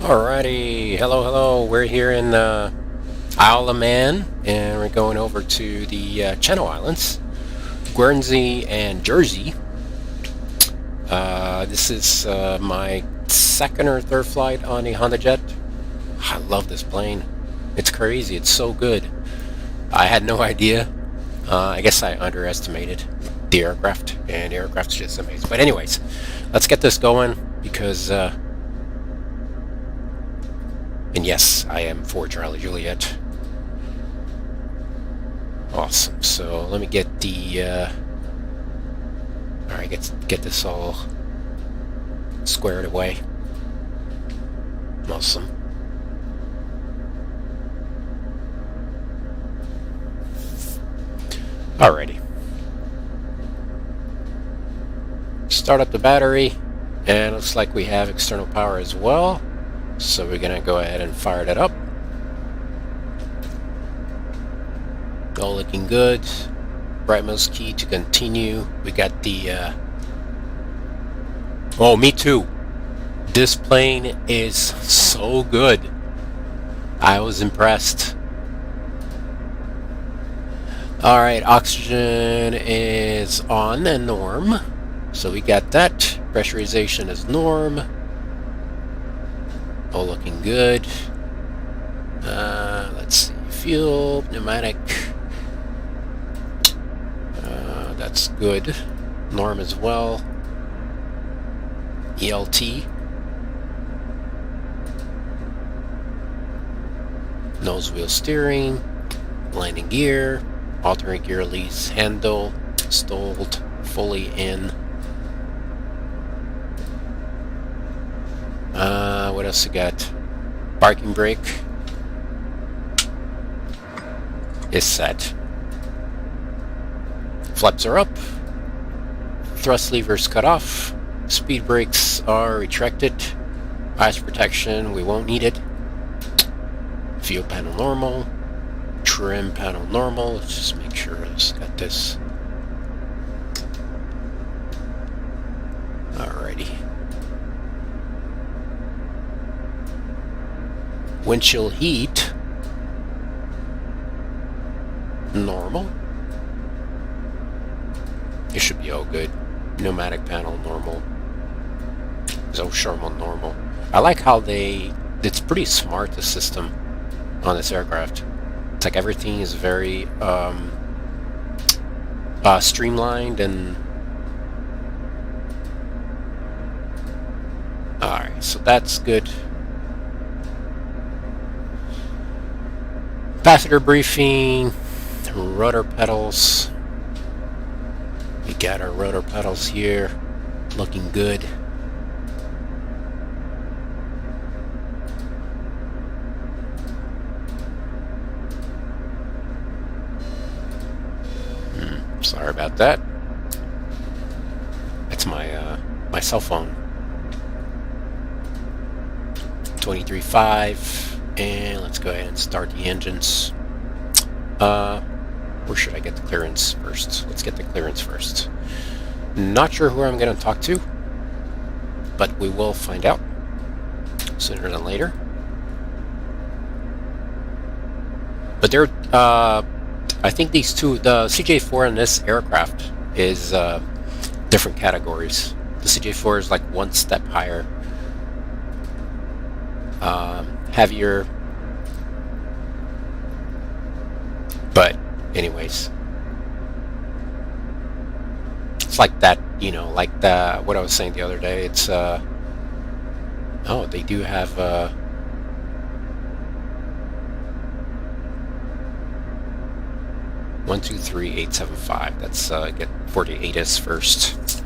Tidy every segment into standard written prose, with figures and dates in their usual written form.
Alrighty, hello. We're here in Isle of Man, and we're going over to the Channel Islands, Guernsey and Jersey. This is my second or third flight on a HondaJet. I love this plane. It's crazy. It's so good. I had no idea. I guess I underestimated the aircraft, and the aircraft's just amazing. But anyways, let's get this going because. And yes, I am for Charlie Juliet. Awesome. So let me get the. All right, get this all squared away. Awesome. Alrighty. Start up the battery, and looks like we have external power as well. So we're gonna go ahead and fire that up. All looking good. Rightmost key to continue. We got the oh, me too. This plane is so good. I was impressed. Alright, oxygen is on and norm. So we got that. Pressurization is norm. All looking good. Let's see. Fuel, pneumatic. That's good. Norm as well. ELT. Nose wheel steering. Landing gear. Alternate gear release handle. Installed. Fully in. What else we got? Parking brake is set. Flaps are up. Thrust levers cut off. Speed brakes are retracted. Ice protection, we won't need it. Fuel panel normal. Trim panel normal. Let's just make sure it's got this. Alrighty. Windshield heat, normal. It should be all good. Pneumatic panel, normal. Exhaust thermal, normal. I like how it's pretty smart, the system on this aircraft. It's like everything is very streamlined and... Alright, so that's good. Capacitor briefing, rotor pedals. We got our rotor pedals here, looking good. Sorry about that. That's my my cell phone. 23.5. And let's go ahead and start the engines. Where should I get the clearance first? Let's get the clearance first. Not sure who I'm going to talk to, but we will find out sooner than later. But they're, I think these two, the CJ4 and this aircraft is different categories. The CJ4 is like one step higher. Heavier, but anyways, it's like that, you know, like what I was saying the other day. It's oh, they do have 1, 2, 3, 8, 7, 5. That's get for the ATIS first.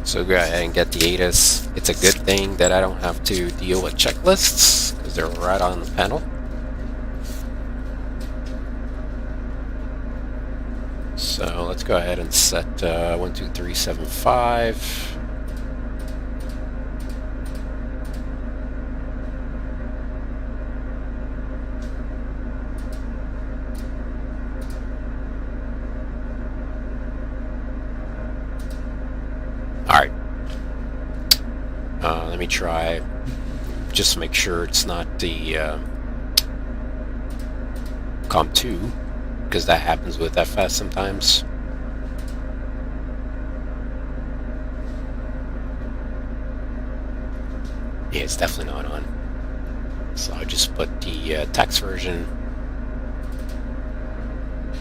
So go ahead and get the ATIS. It's a good thing that I don't have to deal with checklists because they're right on the panel. So let's go ahead and set 1, 2, 3, 7, 5. All right. Let me try just make sure it's not the COM2, because that happens with FS sometimes. Yeah, it's definitely not on. So I just put the text version.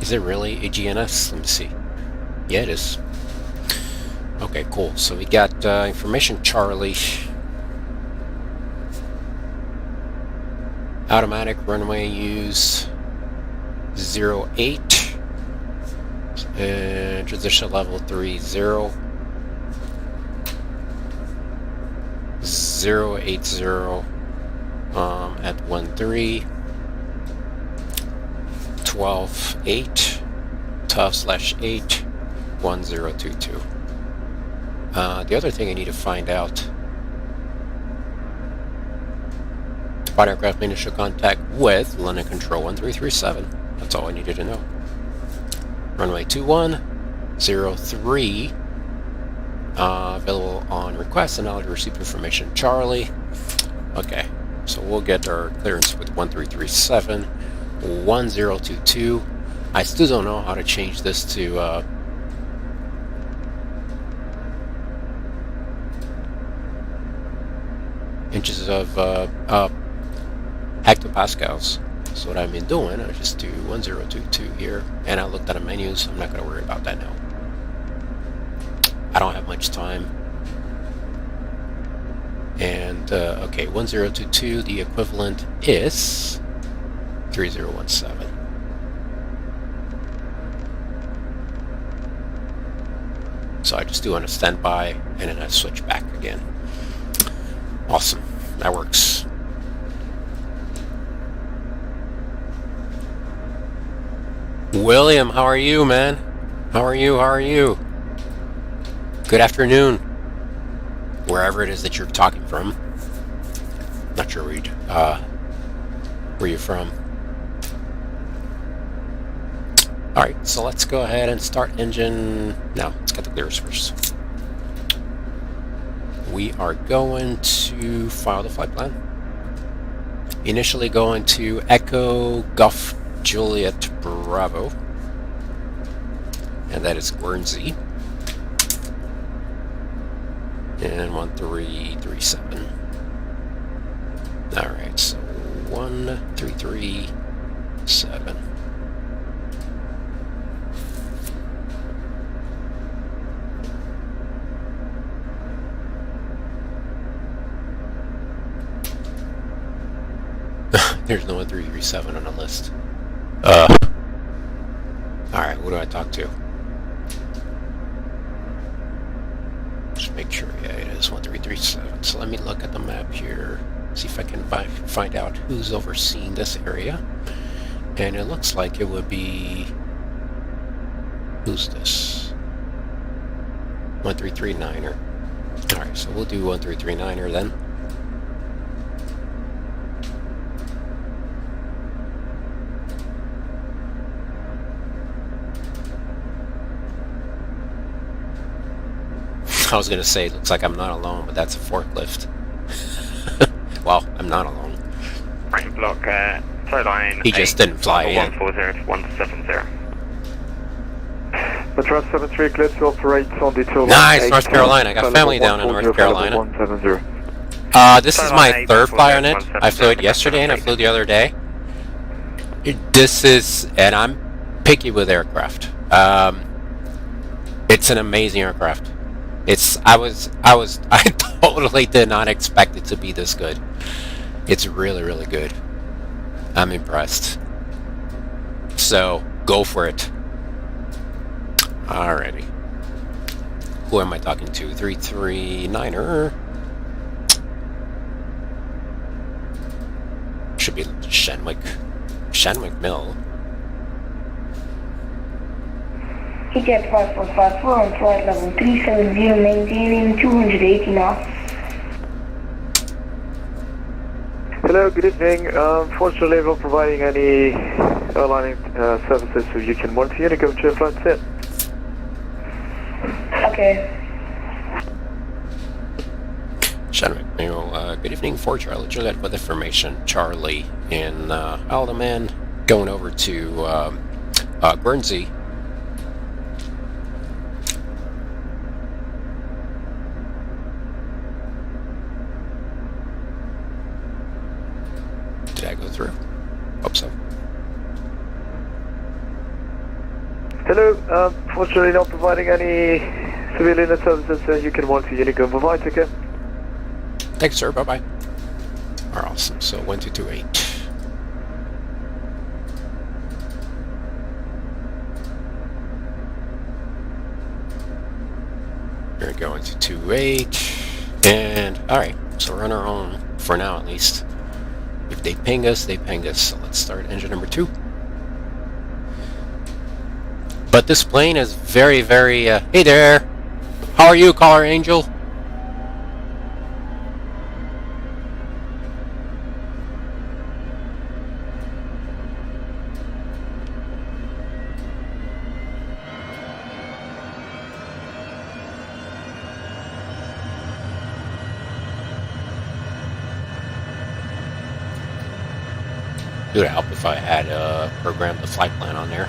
Is it really EGNS? Let me see. Yeah, it is. Okay, cool. So we got information Charlie. Automatic runway use 08. And transition level 30. 080 at 13. 12.8 tough/8 1022. The other thing I need to find out, spot aircraft made initial contact with London Control 1337. That's all I needed to know. Runway 2103, available on request, and I'll receive information Charlie. Okay, so we'll get our clearance with 1337 1022. I still don't know how to change this to inches of hectopascals. So what I've been doing, I just do 1022 here, and I looked at the menus. I'm not going to worry about that now. I don't have much time. And okay, 1022, the equivalent is 3017. So I just do on a standby, and then I switch back again. Awesome, that works. William, how are you, man? How are you? How are you? Good afternoon, wherever it is that you're talking from. Not sure where you're from. All right, so let's go ahead and start engine. No, let's get the clearance first. We are going to file the flight plan. Initially going to Echo Golf Juliet Bravo, and that is Guernsey, and 1337. All right, so 1337. There's no 1337 on the list. Alright, what do I talk to? Just make sure, yeah, it is 1337. So let me look at the map here, see if I can find out who's overseeing this area. And it looks like it would be... Who's this? 1339er. Alright, so we'll do 1339er then. I was going to say, it looks like I'm not alone, but that's a forklift. Well, I'm not alone. Right, block, tow line. He just didn't fly in. 140 to 170. Metro 73, clear to operate on the tow line. Nice, North Carolina. I got family down in North Carolina. 170. This is my third fly on it. I flew it yesterday and I flew the other day. This is, and I'm picky with aircraft. It's an amazing aircraft. I totally did not expect it to be this good. It's really, really good. I'm impressed. So, go for it. Alrighty. Who am I talking to? 339er. Should be Shenwick Mill. EGJet 5454 on flight level 370, maintaining 280 knots. Hello, good evening. Fortunately, we're not providing any airline services, so you can monitor unit, go to your flight set. Okay. Shannon McNeil, good evening, 4 Charlie Juliet with information. Charlie in Alderman, going over to Guernsey. Did I go through? Hope so. Hello, fortunately not providing any civilian services so you can want to Unicorn. Bye-bye, take care. Thanks, sir. Bye-bye. Awesome. So 1228. We're going to 28. And, alright. So we're on our own, for now at least. If they ping us, they ping us. So let's start engine number 2. But this plane is very, very... hey there! How are you, Caller Angel? It would help if I had programmed the flight plan on there.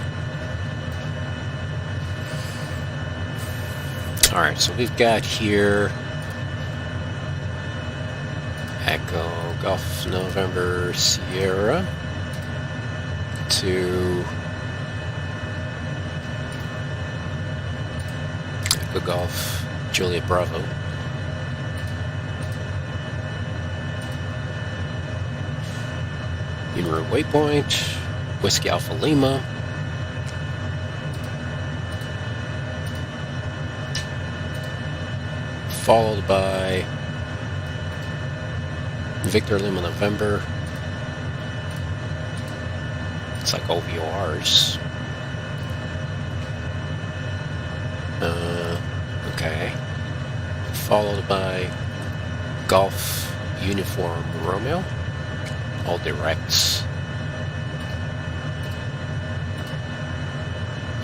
Alright, so we've got here Echo Golf November Sierra to Echo Golf Juliet Bravo. En route waypoint, Whiskey Alpha Lima. Followed by Victor Lima November. It's like OVORs. Okay. Followed by Golf Uniform Romeo. All directs.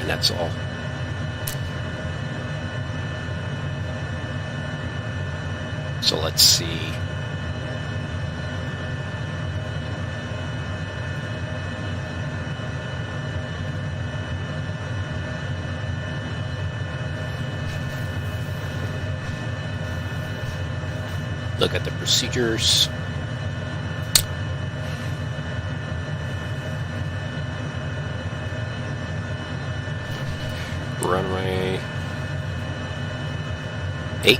And that's all. So let's see. Look at the procedures. Runway 8.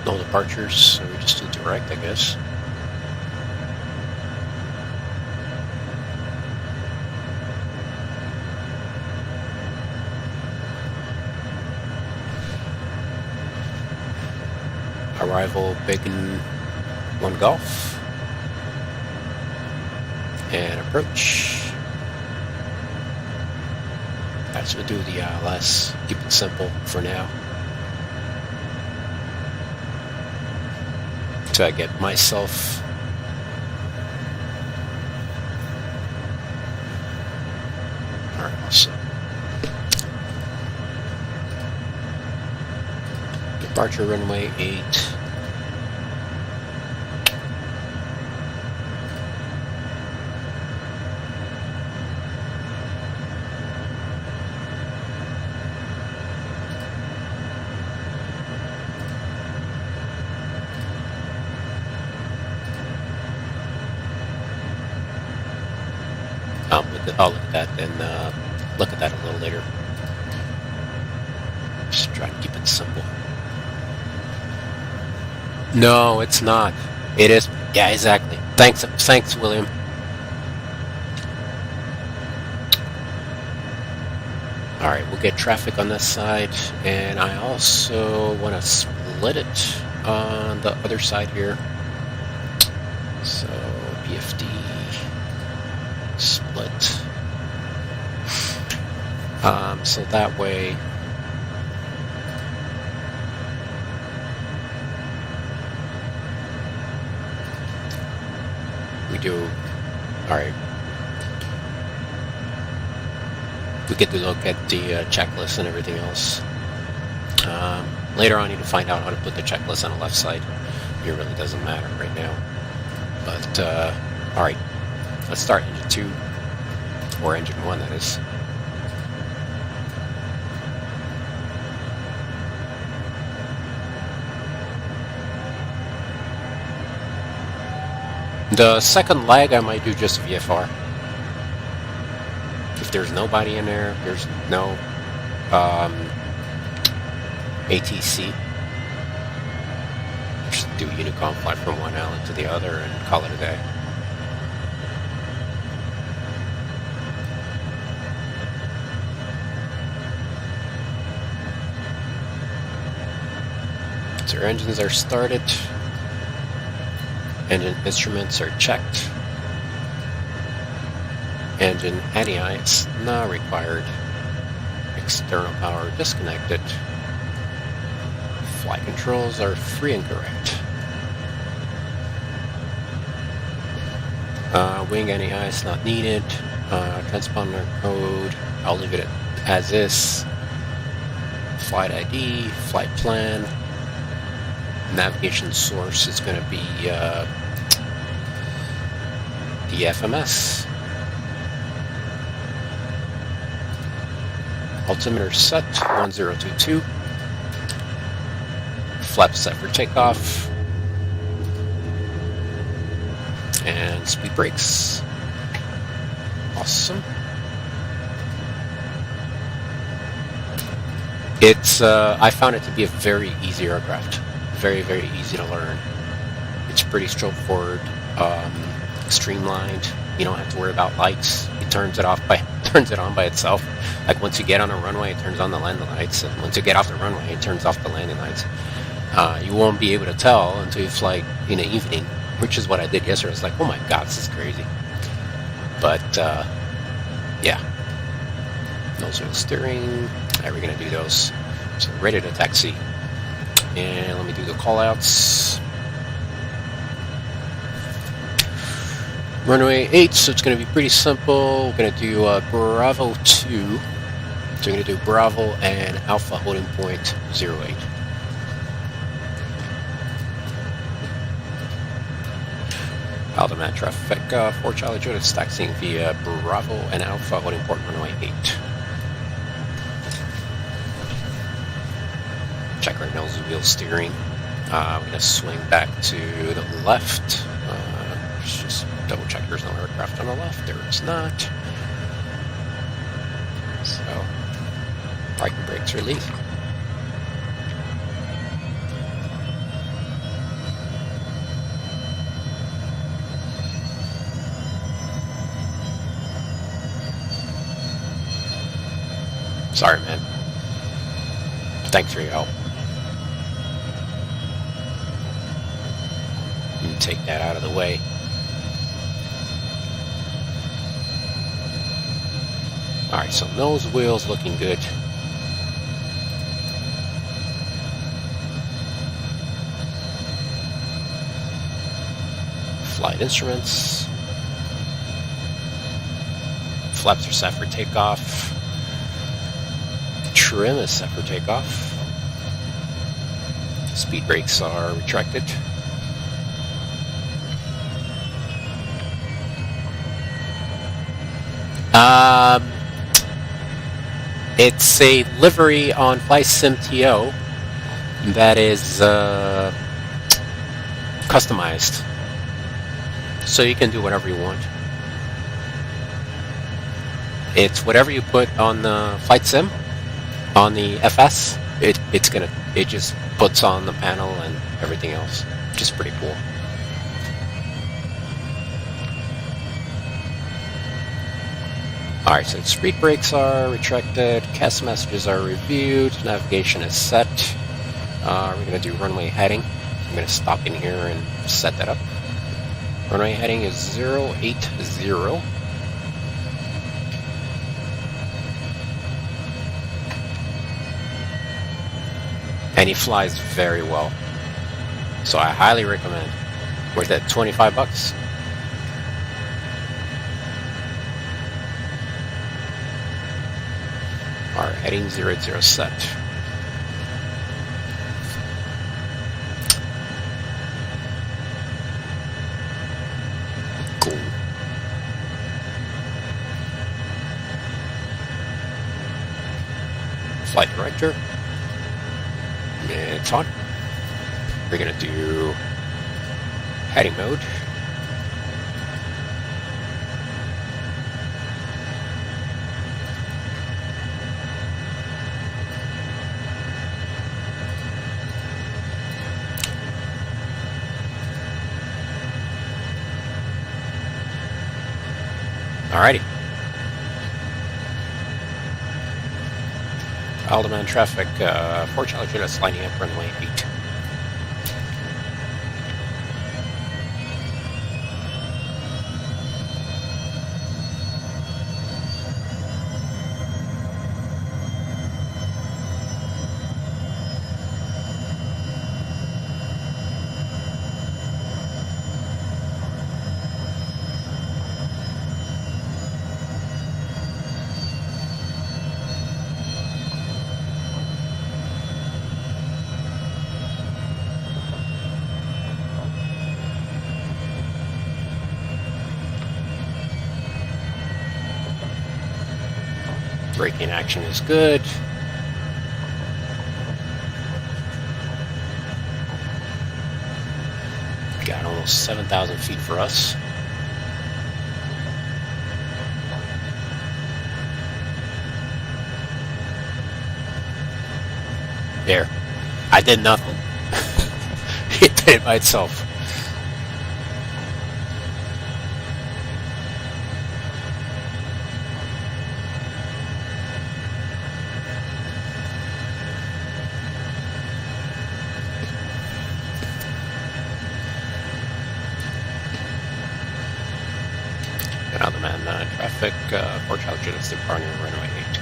No departures, so we just do direct, I guess. Arrival, Bacon 1 Golf. And approach. That's what we'll do the ILS. Keep it simple for now. So I get myself alright, so departure runway 8. I'll look at that and look at that a little later. Just try to keep it simple. No, it's not. It is. Yeah, exactly. Thanks, William. All right, we'll get traffic on this side, and I also want to split it on the other side here. So PFD split. So that way we do, all right. we get to look at the checklist and everything else. Later on, I need to find out how to put the checklist on the left side. It really doesn't matter right now. But, alright. Let's start engine 2. Or engine 1, that is. The second leg, I might do just VFR. If there's nobody in there, there's no ATC. Just do Unicom fly from one island to the other and call it a day. So our engines are started. Engine instruments are checked. Engine anti-ice not required. External power disconnected. Flight controls are free and correct. Wing anti-ice not needed. Transponder code, I'll leave it as is. Flight ID, flight plan. Navigation source is going to be the FMS. Altimeter set 1022. Flaps set for takeoff. And speed brakes. Awesome. It's I found it to be a very easy aircraft. Very, very easy to learn. It's pretty straightforward, streamlined. You don't have to worry about lights. It turns it on by itself. Like once you get on a runway, it turns on the landing lights, and once you get off the runway, it turns off the landing lights. You won't be able to tell until you fly in the evening, which is what I did yesterday. It's like, oh my god, this is crazy. But yeah, those are the steering. How are we gonna do those? So ready to taxi. And let me do the callouts. Runway 8, so it's going to be pretty simple. We're going to do Bravo 2. So we're going to do Bravo and Alpha holding point 08. Alderman traffic 4 Charlie Judith taxiing via Bravo and Alpha holding point runway 8. Check our nose wheel steering. We're going to swing back to the left. Let's just double check there's no aircraft on the left. There is not. So, parking brakes release. Sorry, man. Thanks for your help. Take that out of the way. Alright, so nose wheels looking good. Flight instruments. Flaps are set for takeoff. Trim is set for takeoff. Speed brakes are retracted. It's a livery on VATSIM TO that is customized, so you can do whatever you want. It's whatever you put on the flight sim, on the FS. It just puts on the panel and everything else, which is pretty cool. Alright, so speed brakes are retracted, CAS messages are reviewed, navigation is set. We're going to do runway heading. I'm going to stop in here and set that up. Runway heading is 080. And he flies very well. So I highly recommend. Worth that $25. Our heading 00 set. Cool. Flight director. It's on. We're gonna do heading mode. Alrighty. All demand traffic, 4 Charlie Juliet's lining up runway 8. Braking action is good. Got almost 7,000 feet for us. There. I did nothing. It did it by itself. Get out the man traffic, 4 Charlie Juliet's departing runway 8.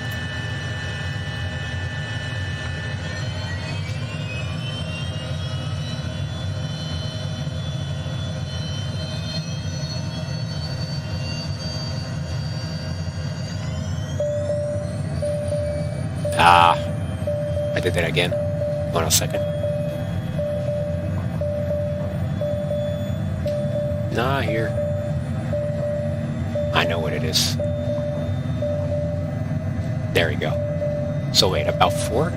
I did that again. Hold on a second. Nah, here. I know what it is. There we go. So wait, about 4?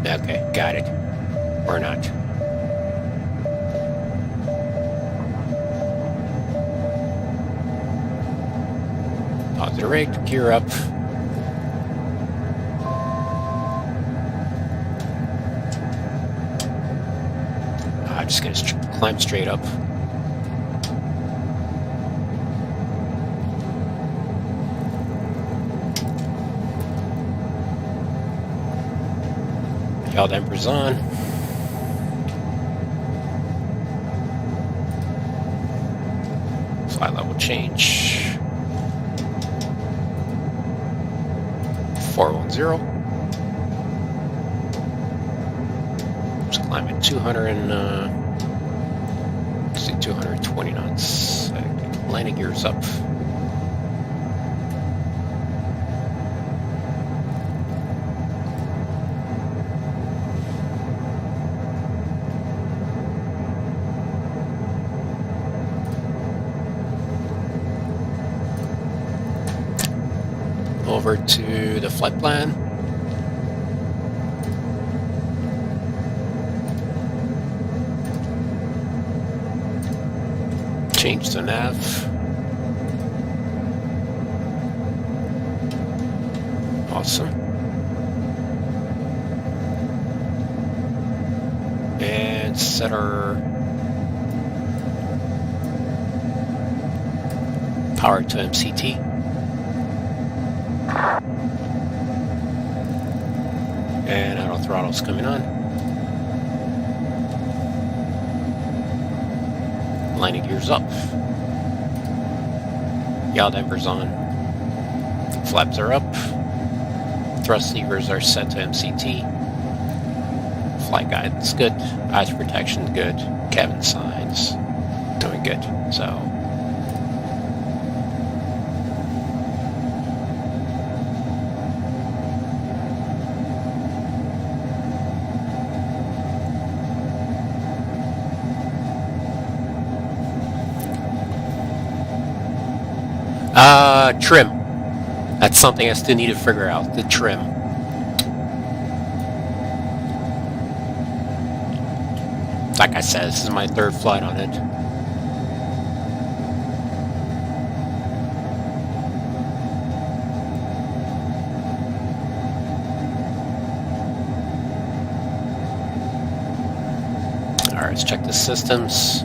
Okay, got it. Or not. Positive rate, gear up. I'm just gonna climb straight up. Yaw dampers on. Flight level change. 410. Just climbing 220 knots. Landing gears up. Over to the flight plan. Change the nav. Awesome. And set our power to MCT. And auto throttle's coming on. Landing gears up. Yaw dampers on. Flaps are up. Thrust levers are set to MCT. Flight guidance good. Eyes protection good. Cabin signs doing good. So. trim. That's something I still need to figure out, the trim. Like I said, this is my third flight on it. Alright, let's check the systems.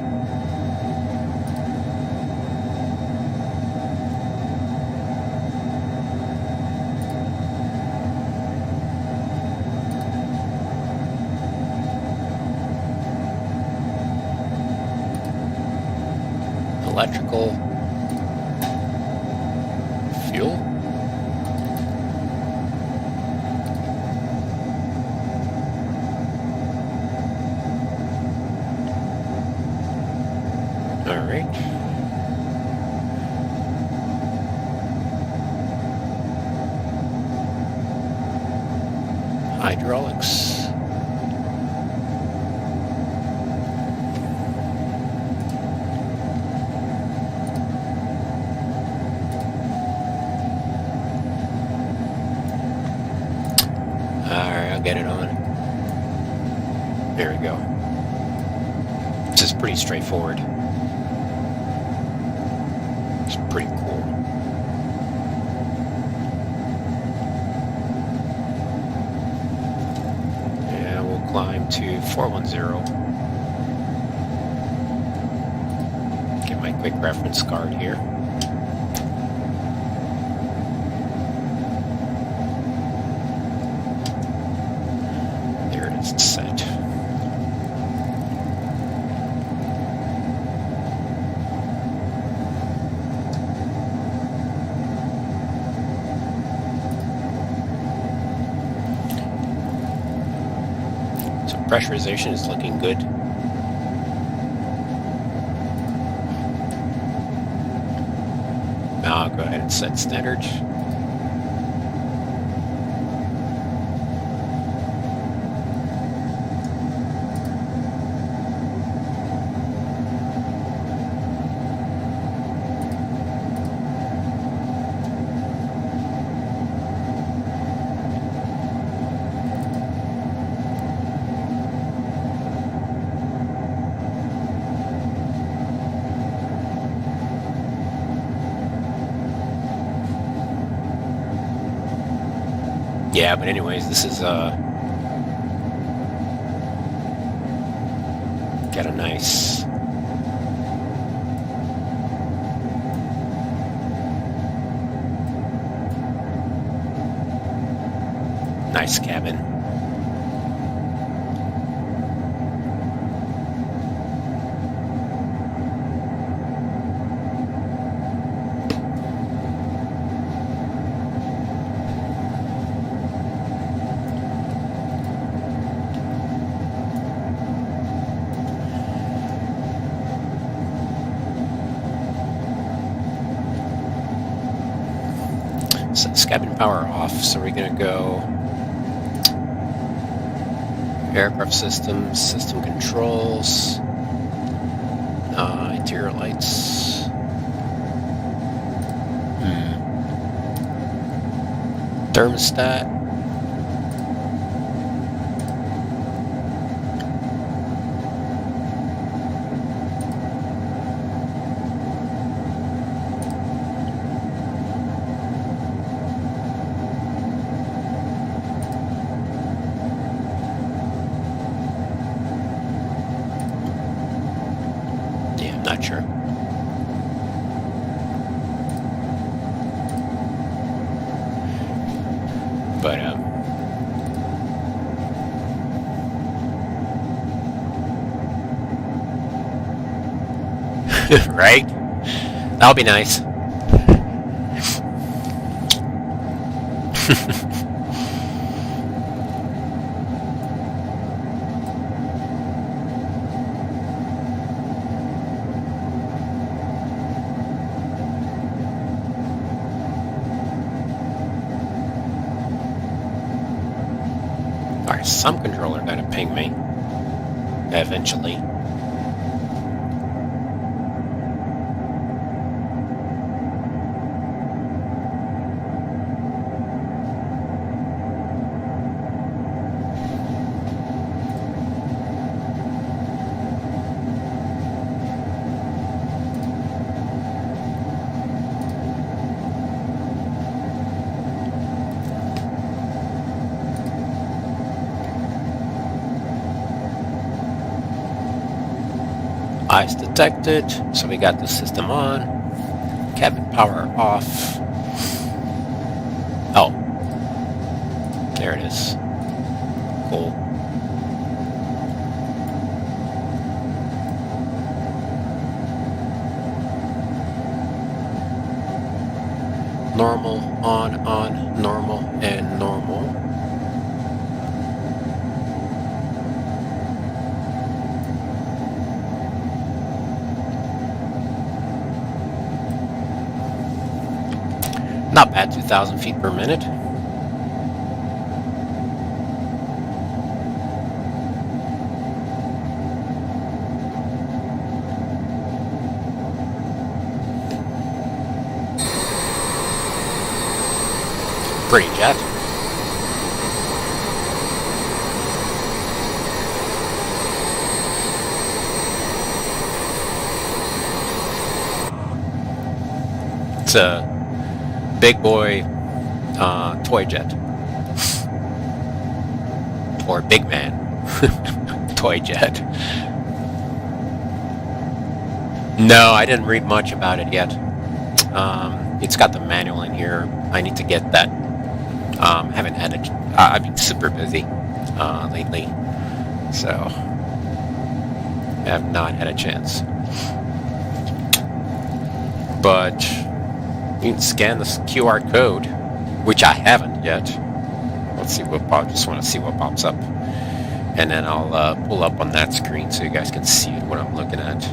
Electrical, fuel. All right. Hydraulics. Get it on. There we go. This is pretty straightforward. It's pretty cool. Yeah, we'll climb to 410. Get my quick reference card here. Set. So pressurization is looking good. Now I'll go ahead and set standard. Yeah, but anyways, this is got a nice cabin. Sets cabin power off, so we're going to go aircraft systems, system controls, interior lights. Thermostat. Not sure. But right? That'll be nice. Alright, some controller gonna ping me. Eventually. Ice detected, so we got the system on. Cabin power off. Oh, there it is. Cool. Normal, on, normal, and normal. Not bad, 2,000 feet per minute. Pretty jet. It's a big boy toy jet. Or big man toy jet. No, I didn't read much about it yet. It's got the manual in here. I need to get that. Haven't had it. I've been super busy lately, so I have not had a chance. But you can scan this QR code, which I haven't yet. Let's see what pops. Just want to see what pops up, and then I'll pull up on that screen so you guys can see what I'm looking at.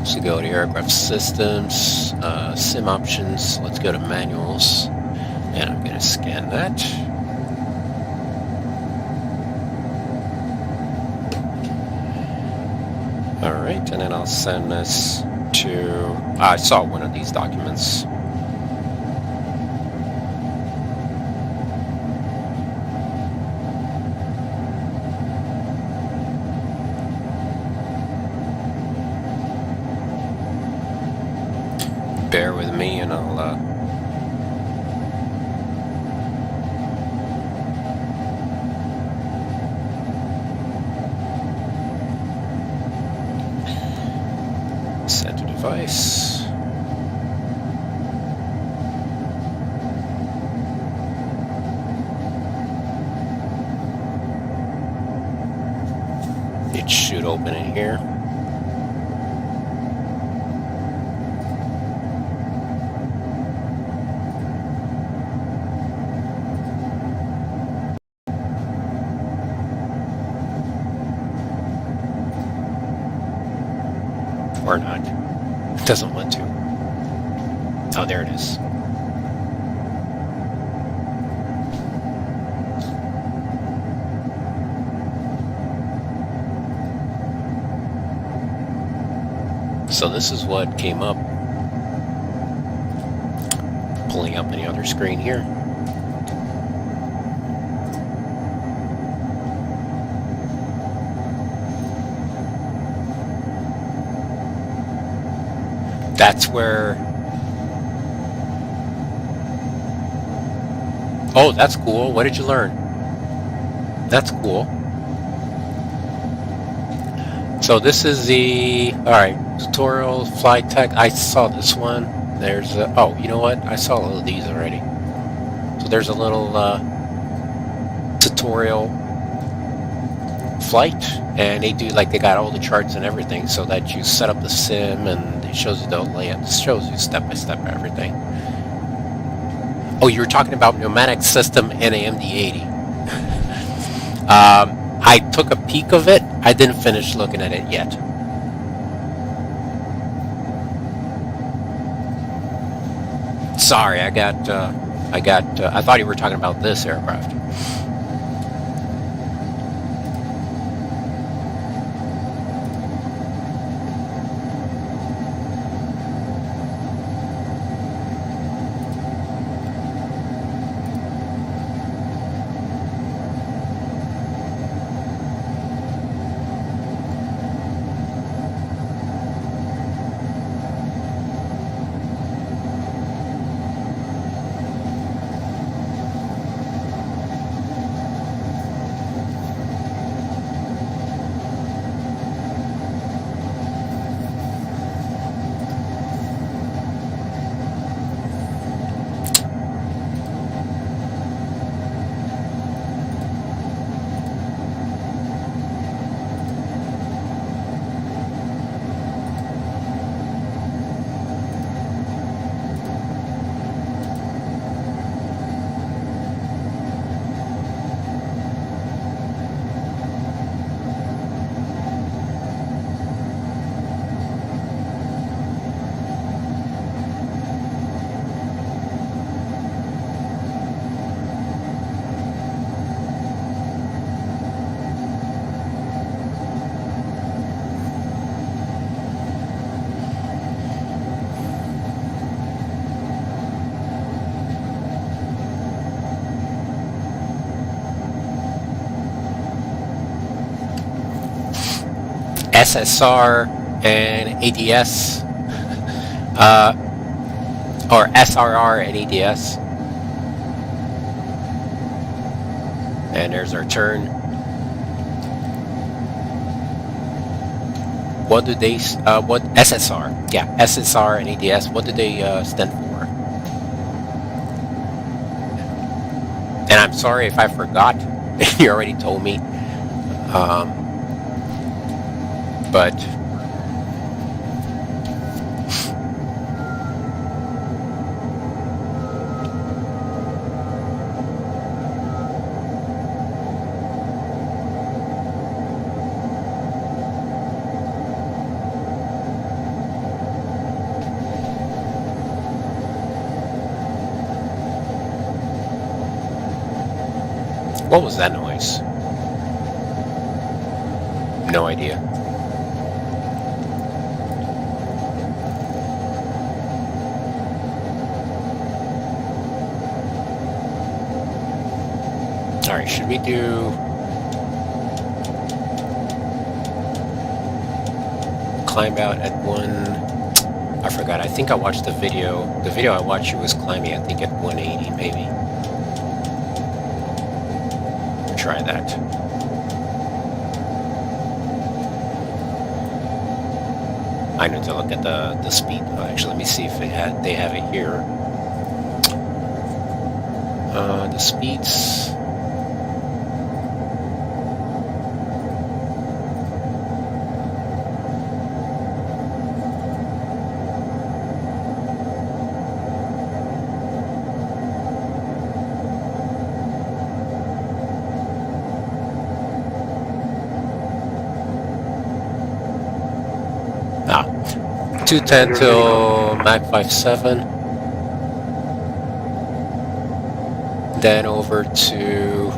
So go to aircraft systems, sim options. Let's go to manuals, and I'm going to scan that. All right, and then I'll send this to. I saw one of these documents. Bear with me, and I'll send to device. It should open in here. Or not. It doesn't want to. Oh, there it is. So this is what came up. Pulling up any other screen here. That's where... Oh, that's cool. What did you learn? That's cool. So this is the... Alright, tutorial, flight tech. I saw this one. There's a... Oh, you know what? I saw all of these already. So there's a little tutorial flight. And they do, like, they got all the charts and everything so that you set up the sim and it shows you the layout, shows you step by step everything. Oh, you were talking about pneumatic system and AMD-80. I took a peek of it. I didn't finish looking at it yet. Sorry, I thought you were talking about this aircraft. SSR and ADS, or SRR and ADS. And there's our turn. What do they, what SSR? Yeah, SSR and ADS, what do they stand for? And I'm sorry if I forgot. You already told me. But what was that noise? No idea. Alright, should we do climb out at 1? I forgot. I think I watched the video. The video I watched, she was climbing, I think, at 180 maybe. Try that. I need to look at the speed. Oh, actually, let me see if they have it here. The speeds. Ah, 210 till Mach 57. Then over to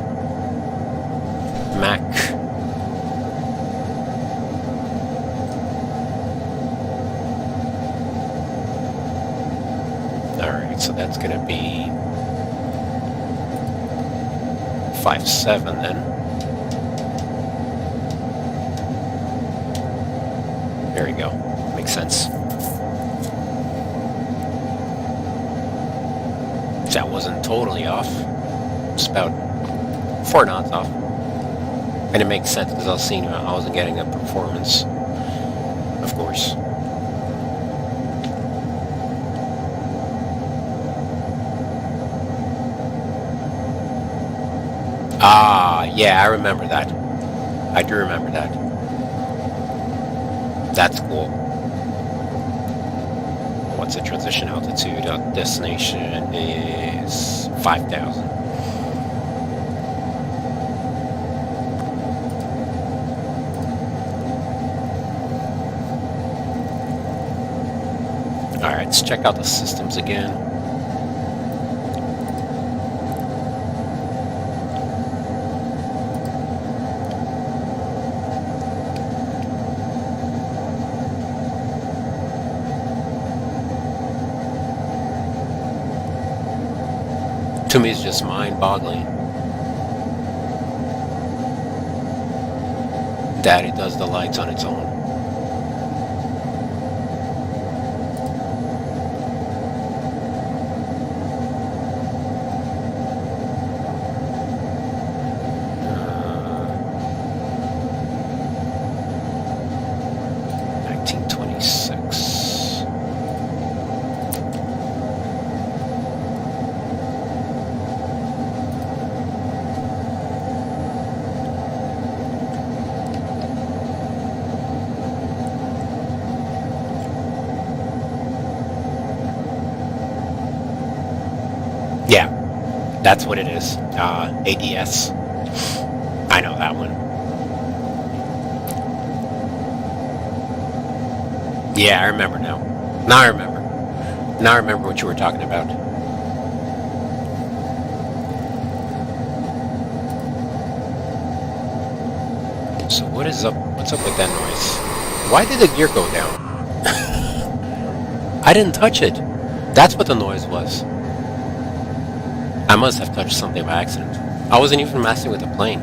Mach. Alright, so that's gonna be 57 then. There we go. Makes sense. That wasn't totally off. It's about 4 knots off. And it makes sense because I was seeing I wasn't getting a performance. Of course. Ah, yeah, I remember that. I do remember that. That's cool. What's the transition altitude? Destination is 5,000. Alright, let's check out the systems again. To me, it's just mind-boggling that it does the lights on its own. Yeah, that's what it is. ADS. I know that one. Yeah, I remember now. Now I remember. Now I remember what you were talking about. So what is up? What's up with that noise? Why did the gear go down? I didn't touch it. That's what the noise was. I must have touched something by accident. I wasn't even messing with the plane.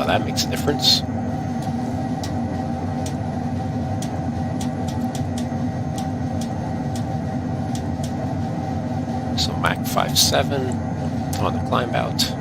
Well, that makes a difference. So Mach 5.7 on the climb out.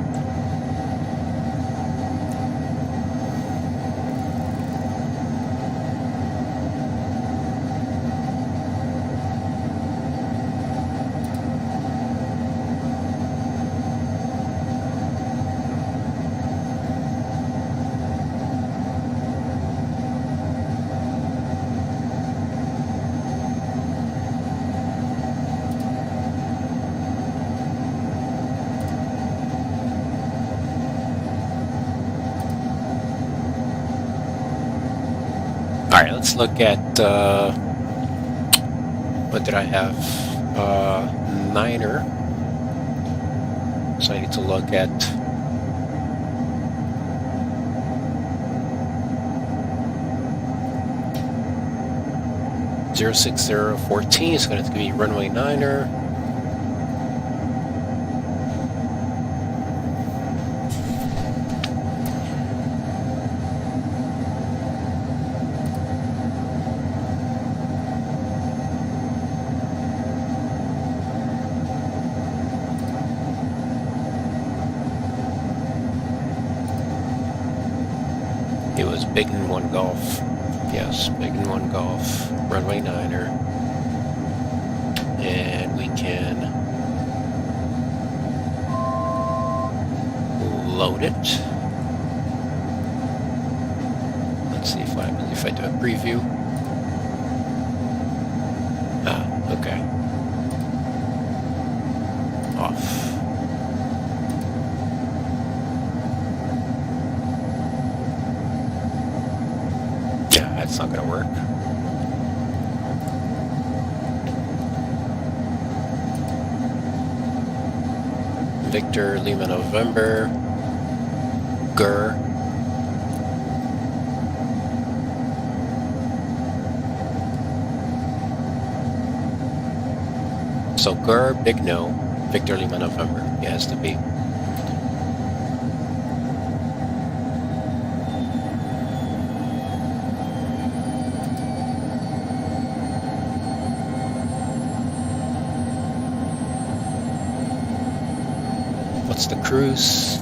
All right, let's look at, what did I have? Niner. So I need to look at (06014). So it's going to be runway Niner. It was Big in 1 Golf. Yes, Big in 1 Golf, runway Niner. And we can load it. Let's see if I do a preview. Ah, okay. Off. That's not going to work. Victor, Lima, November, GER. So GER, big no, Victor, Lima, November. It has to be. What's the cruise?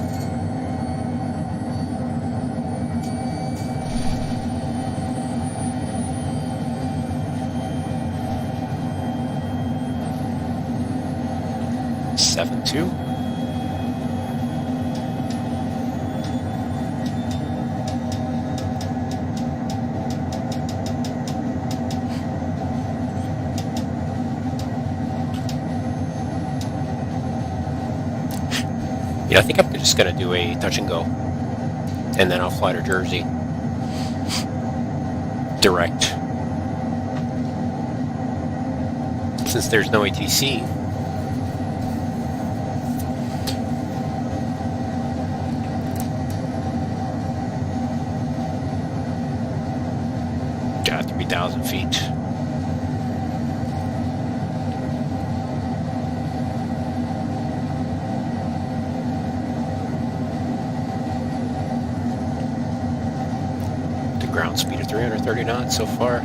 Seven two. Yeah, I think I'm just going to do a touch and go, and then I'll fly to Jersey direct. Since there's no ATC, got 3,000 feet. Ground speed of 330 knots so far.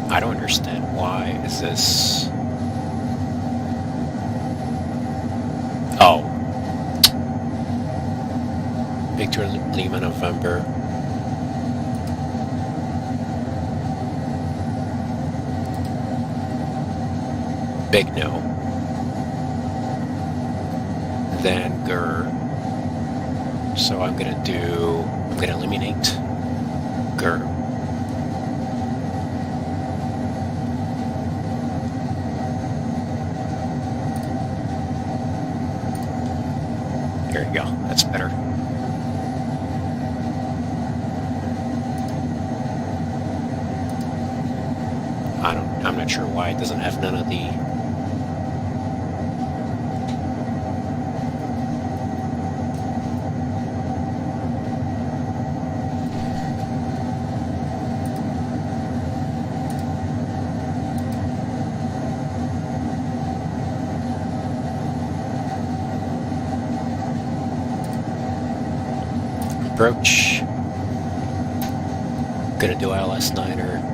I don't understand why is this. Oh. Victor Lima November. Big no. Then GER. So I'm gonna eliminate GER. There you go. That's better. I'm not sure why it doesn't have none of the... Approach. Gonna do ILS-9 or...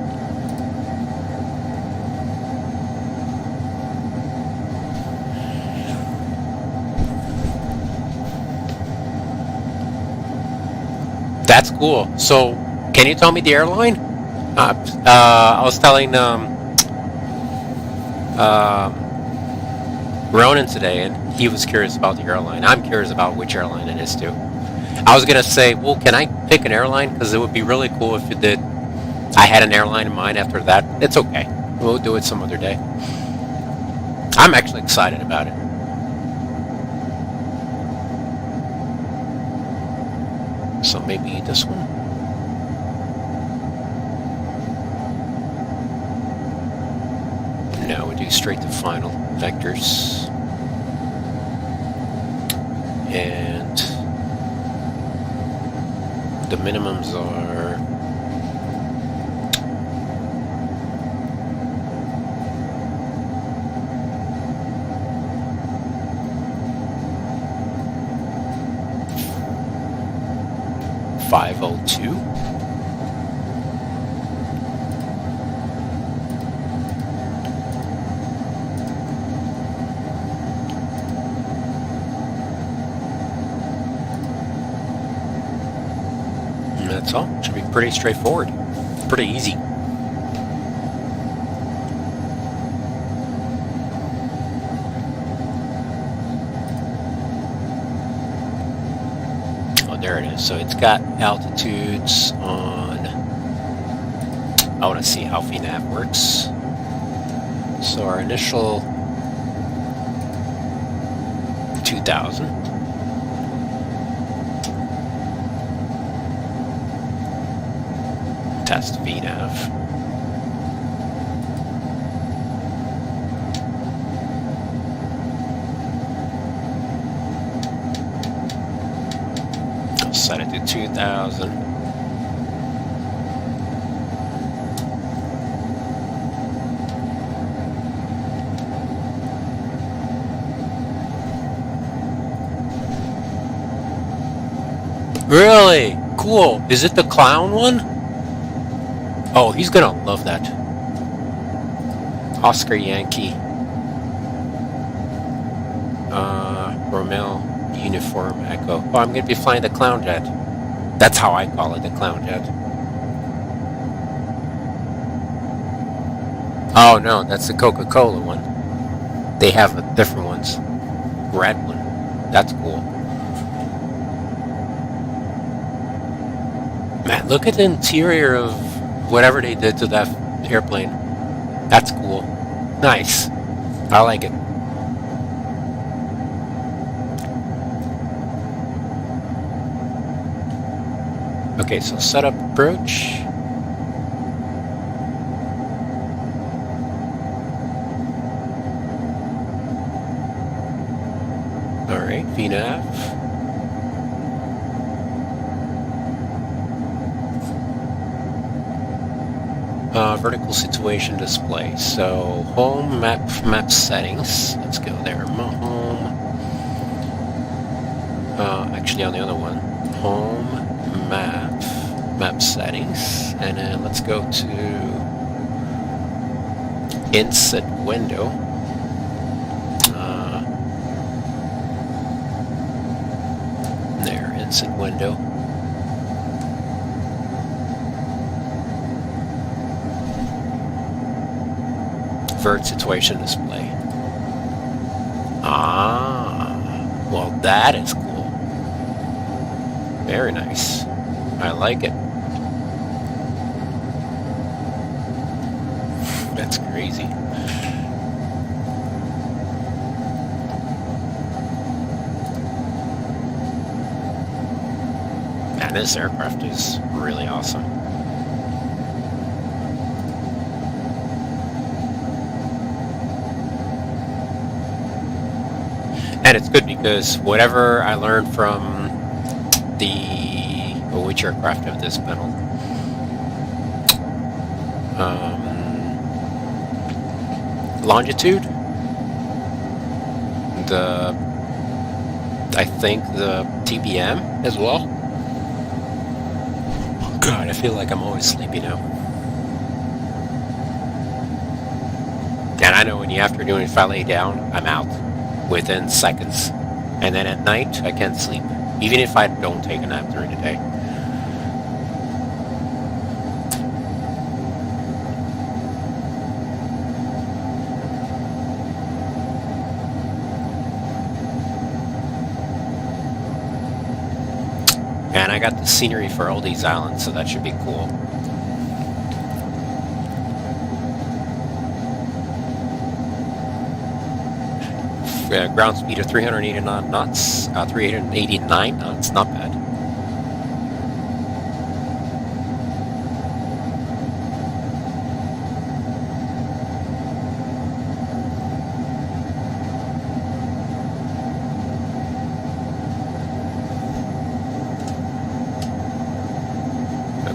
That's cool. So, can you tell me the airline? I was telling Ronan today, and he was curious about the airline. I'm curious about which airline it is too. I was gonna say, well, can I pick an airline? Because it would be really cool if you did. I had an airline in mind after that. It's okay. We'll do it some other day. I'm actually excited about it. So maybe this one. Now we do straight to final vectors. And the minimums are 502. And that's all. Should be pretty straightforward. Pretty easy. There it is. So it's got altitudes on... I want to see how VNAV works. So our initial 2000. Test VNAV. Set it to 2000. Really? Cool. Is it the clown one? Oh, he's gonna love that. Oscar Yankee. Romel Uniform Echo. Oh, I'm going to be flying the Clown Jet. That's how I call it, the Clown Jet. Oh no, that's the Coca-Cola one. They have different ones. Red one. That's cool. Man, look at the interior of whatever they did to that airplane. That's cool. Nice. I like it. Okay, so setup approach. Alright, VNAV. Vertical situation display. So home map settings. Let's go there. Home. Actually on the other one. Home map settings, and then let's go to inset window. There, inset window. Vert situation display. Ah, well that is cool. Very nice. I like it. That's crazy. Man, this aircraft is really awesome. And it's good because whatever I learned from which aircraft of this panel? Longitude. I think the TBM as well. God, I feel like I'm always sleepy now. And I know in the afternoon, if I lay down, I'm out within seconds. And then at night, I can't sleep, even if I don't take a nap during the day. And I got the scenery for all these islands, so that should be cool. Ground speed of 389 knots, 389 knots, not bad.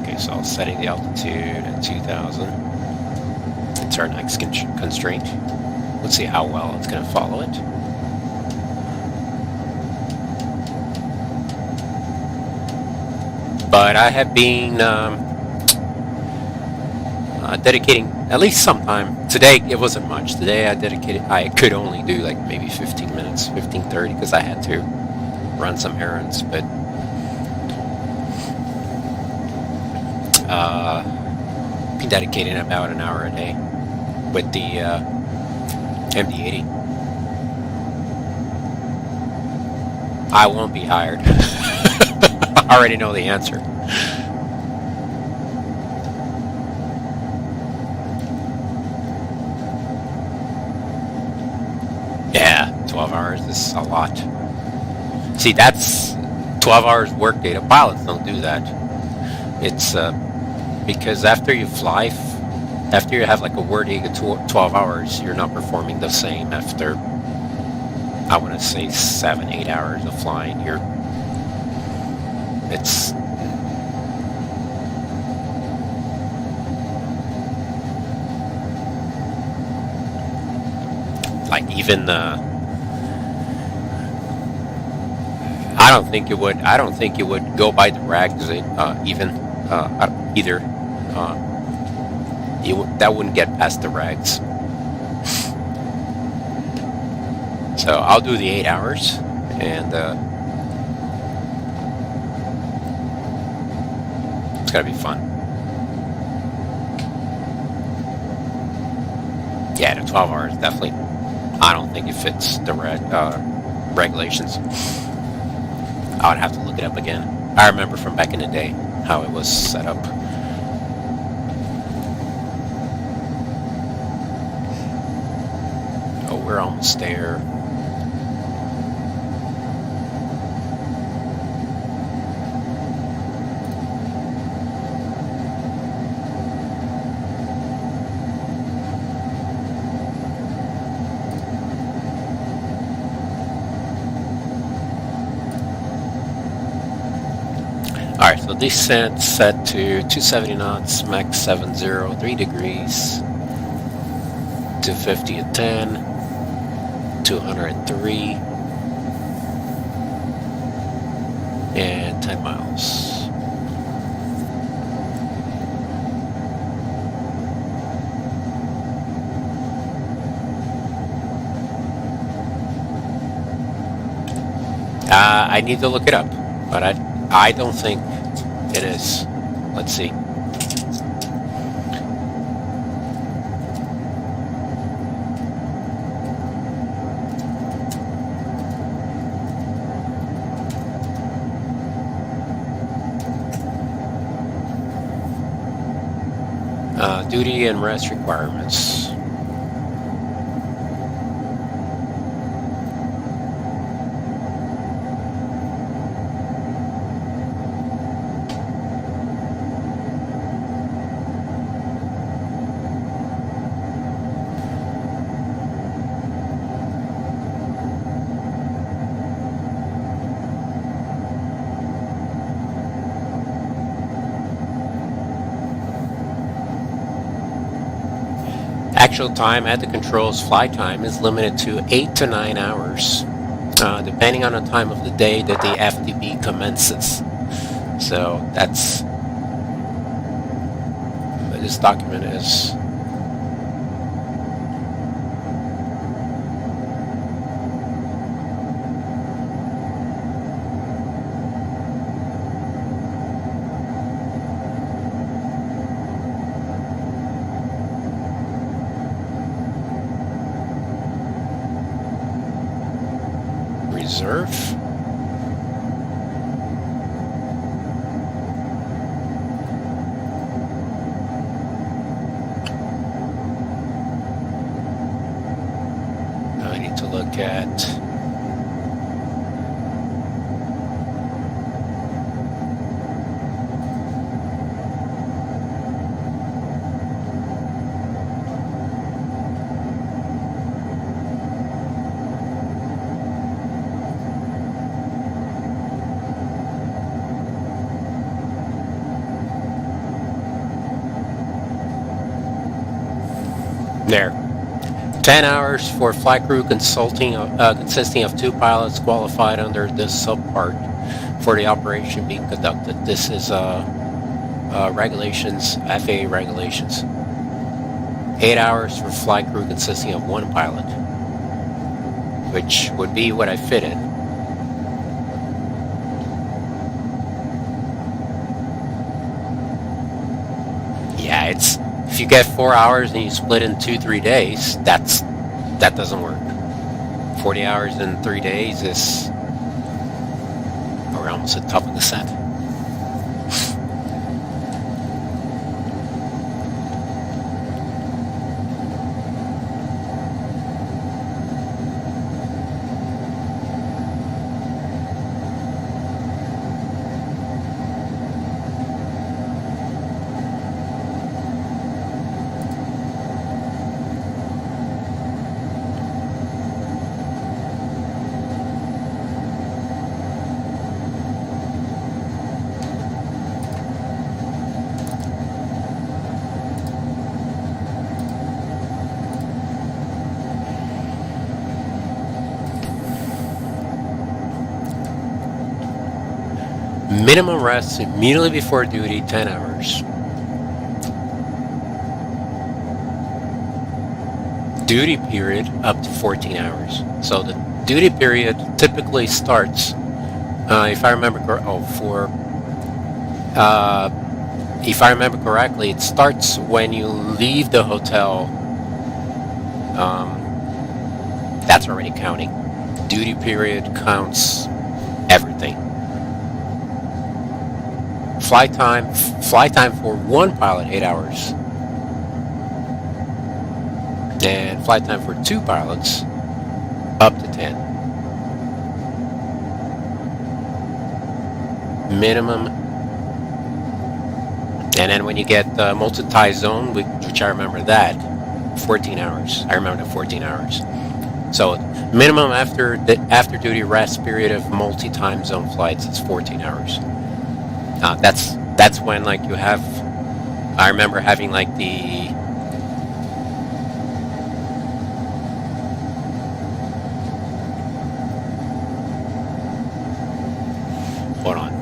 Okay, so setting the altitude at 2,000. It's our next constraint. Let's see how well it's going to follow it. But I have been dedicating at least some time. Today it wasn't much. Today I could only do like maybe 15 minutes, 15-30, because I had to run some errands. But been dedicating about an hour a day with the MD-80. I won't be hired. I already know the answer. Yeah, 12 hours is a lot. See, that's 12 hours work day. The pilots don't do that. It's because after you fly, after you have like a workday of 12 hours, you're not performing the same after, I want to say 7-8 hours of flying. It's like even I don't think it would go by the rags either. That wouldn't get past the rags. So I'll do the 8 hours, and it's gonna be fun. Yeah, the 12 hours definitely. I don't think it fits the regulations. I would have to look it up again. I remember from back in the day how it was set up. Oh, we're almost there. Alright, so descent set to 270 knots, max 70, 3 degrees, 250 at 10, 203, and 10 miles. I need to look it up, but I don't think it is. Let's see. Duty and rest requirements. Actual time at the controls, flight time, is limited to 8 to 9 hours, depending on the time of the day that the FTP commences. So that's what this document is. Reserve. Now I need to look at there. 10 hours for flight crew consisting of 2 pilots qualified under this subpart for the operation being conducted. This is regulations, FAA regulations. 8 hours for flight crew consisting of 1 pilot, which would be what I fit in. Yeah, it's if you get 4 hours and you split in 2-3 days, that doesn't work. 40 hours in 3 days is we're almost at the top of the set. Minimum rest immediately before duty, 10 hours. Duty period up to 14 hours. So the duty period typically starts, if I remember correctly, it starts when you leave the hotel. That's already counting. Duty period counts everything. Flight time for 1 pilot, 8 hours. And flight time for 2 pilots, up to 10. Minimum. And then when you get multi-tie zone, which I remember that, 14 hours. I remember the 14 hours. So minimum after duty rest period of multi-time zone flights is 14 hours. That's when like you have. I remember having like the. Hold on.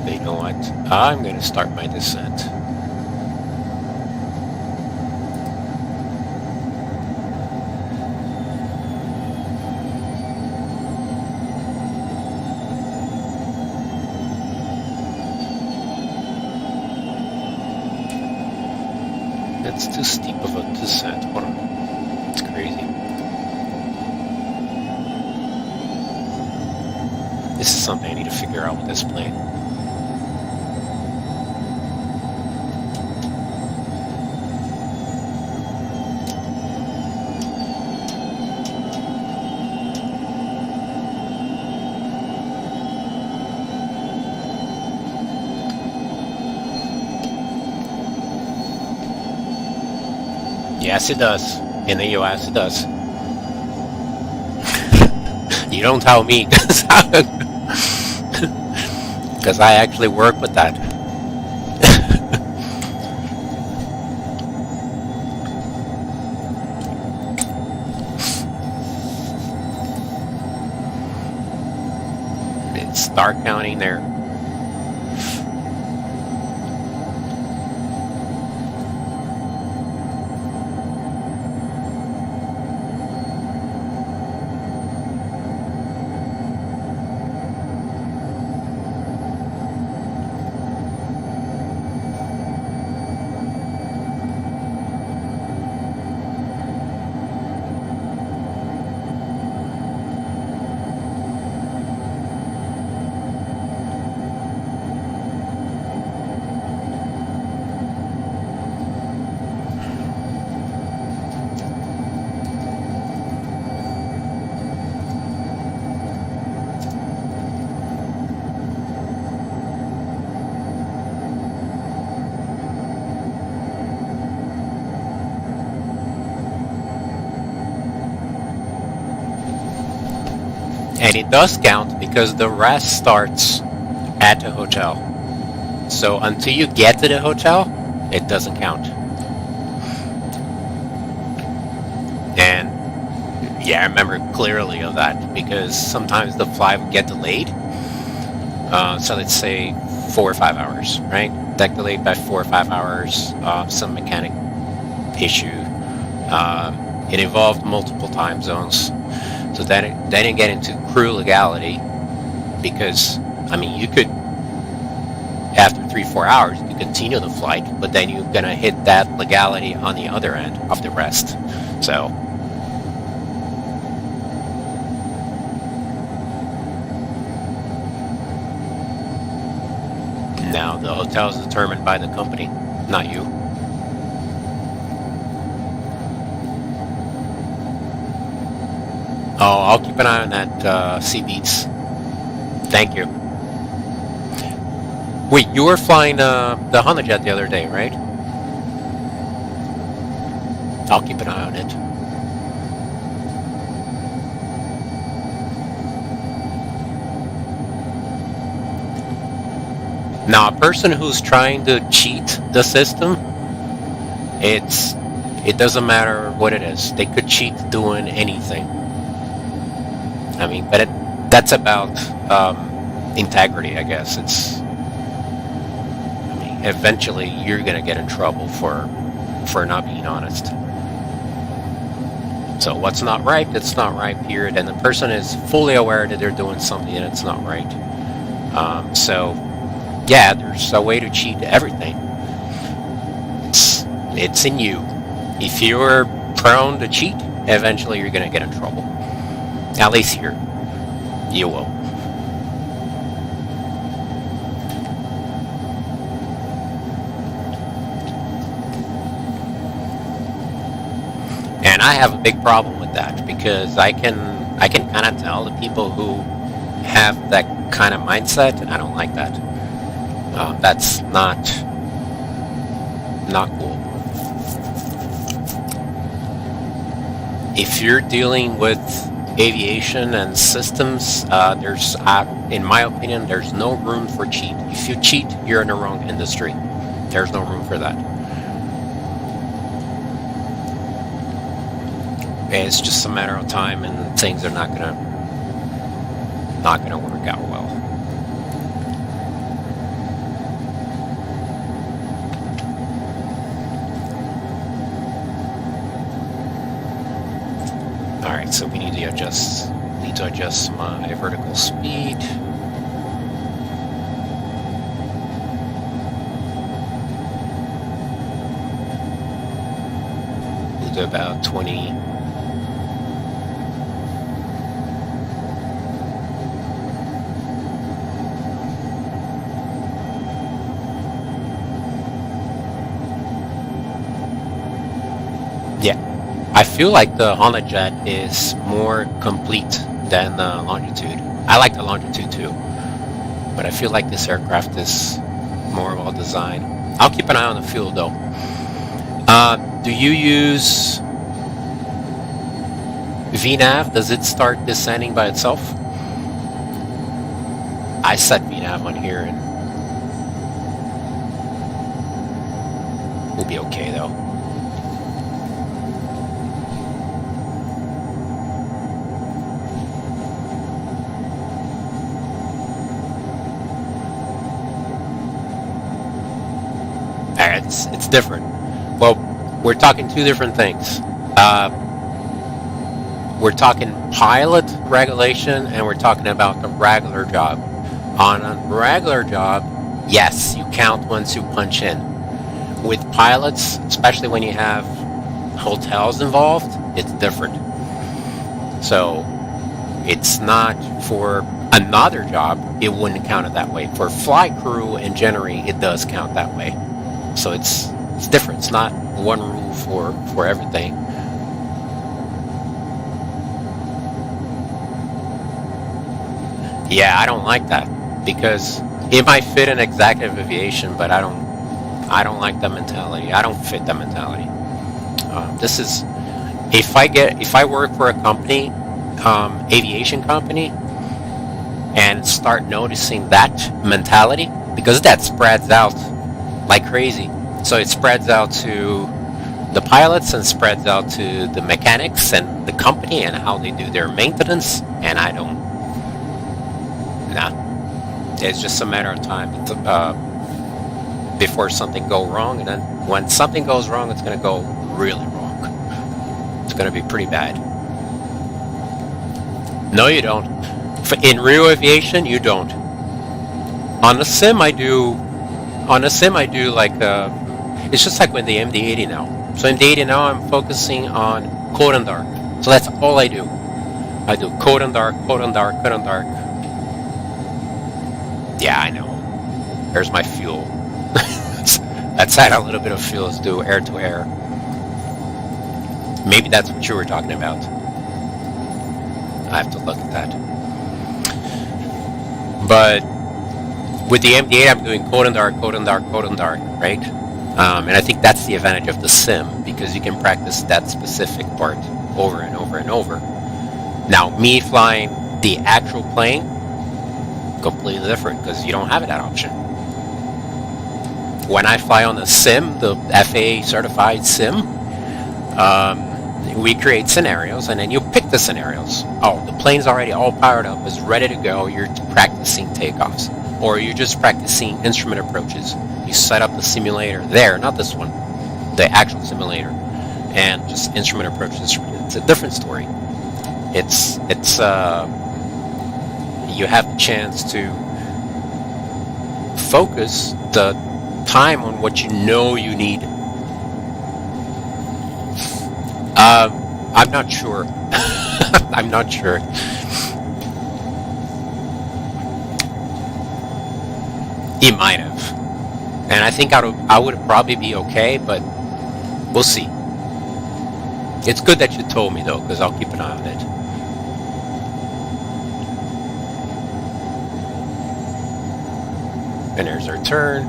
You know what? I'm going to start my descent. It's too steep of a descent. Hold on. It's crazy. This is something I need to figure out with this plane. Yes, it does. In the US, it does. You don't tell me, 'cause because I actually work with that. Start counting there. And it does count because the rest starts at the hotel. So until you get to the hotel, it doesn't count. And yeah, I remember clearly of that because sometimes the flight would get delayed. So let's say 4 or 5 hours, right? That delayed by 4 or 5 hours, some mechanic issue. It involved multiple time zones. So then it didn't get into crew legality because, I mean, you could, after 3-4 hours, you continue the flight, but then you're going to hit that legality on the other end of the rest. So now the hotel is determined by the company, not you. Oh, I'll keep an eye on that Sea-Beats. Thank you. Wait, you were flying the HondaJet the other day, right? I'll keep an eye on it. Now, a person who's trying to cheat the system, it doesn't matter what it is. They could cheat doing anything. I mean, but that's about integrity, I guess. I mean, eventually you're gonna get in trouble for not being honest. So what's not right, it's not right, period. And the person is fully aware that they're doing something and it's not right. So yeah, there's a way to cheat everything. It's in you. If you're prone to cheat, eventually you're gonna get in trouble. At least here, you will. And I have a big problem with that because I can kind of tell the people who have that kind of mindset. I don't like that. That's not cool. If you're dealing with aviation and systems, there's, in my opinion, there's no room for cheat. If you cheat, you're in the wrong industry. There's no room for that. It's just a matter of time, and things are not gonna work out well. All right, so we need to adjust my vertical speed. We'll do about 20. Yeah, I feel like the HondaJet is more complete than the Longitude. I like the Longitude too, but I feel like this aircraft is more well designed. I'll keep an eye on the fuel though. Do you use VNAV? Does it start descending by itself? I set VNAV on here and we'll be okay though. It's different. Well, we're talking two different things. We're talking pilot regulation and we're talking about the regular job. On a regular job, yes, you count once you punch in. With pilots, especially when you have hotels involved, it's different. So it's not for another job, it wouldn't count it that way. For flight crew and January, it does count that way. So it's different. It's not one rule for everything. Yeah, I don't like that because it might fit in executive aviation, but I don't like that mentality. I don't fit that mentality. This is if I work for a company, aviation company, and start noticing that mentality, because that spreads out like crazy. So it spreads out to the pilots and spreads out to the mechanics and the company and how they do their maintenance, and I don't. Nah, it's just a matter of time before something goes wrong, and then when something goes wrong, it's going to go really wrong. It's going to be pretty bad. No, you don't. In real aviation, you don't. On a sim, I do. On a sim, I do like it's just like with the MD-80 now. So MD-80 now, I'm focusing on code and dark. So that's all I do. I do code and dark, code and dark, code and dark. Yeah, I know. There's my fuel. Let's add a little bit of fuel. Let's do air to air. Maybe that's what you were talking about. I have to look at that. But with the MD-8, I'm doing code and dark, code and dark, code and dark, right? And I think that's the advantage of the sim, because you can practice that specific part over and over and over. Now, me flying the actual plane, completely different, because you don't have that option. When I fly on the sim, the FAA certified sim, we create scenarios, and then you pick the scenarios. Oh, the plane's already all powered up, is ready to go. You're practicing takeoffs, or you're just practicing instrument approaches. You set up the simulator there, not this one, the actual simulator, and just instrument approaches. It's a different story. It's you have the chance to focus the time on what you know you need. I'm not sure. I'm not sure. He might have. And I think I would probably be okay, but we'll see. It's good that you told me, though, because I'll keep an eye on it. And there's our turn.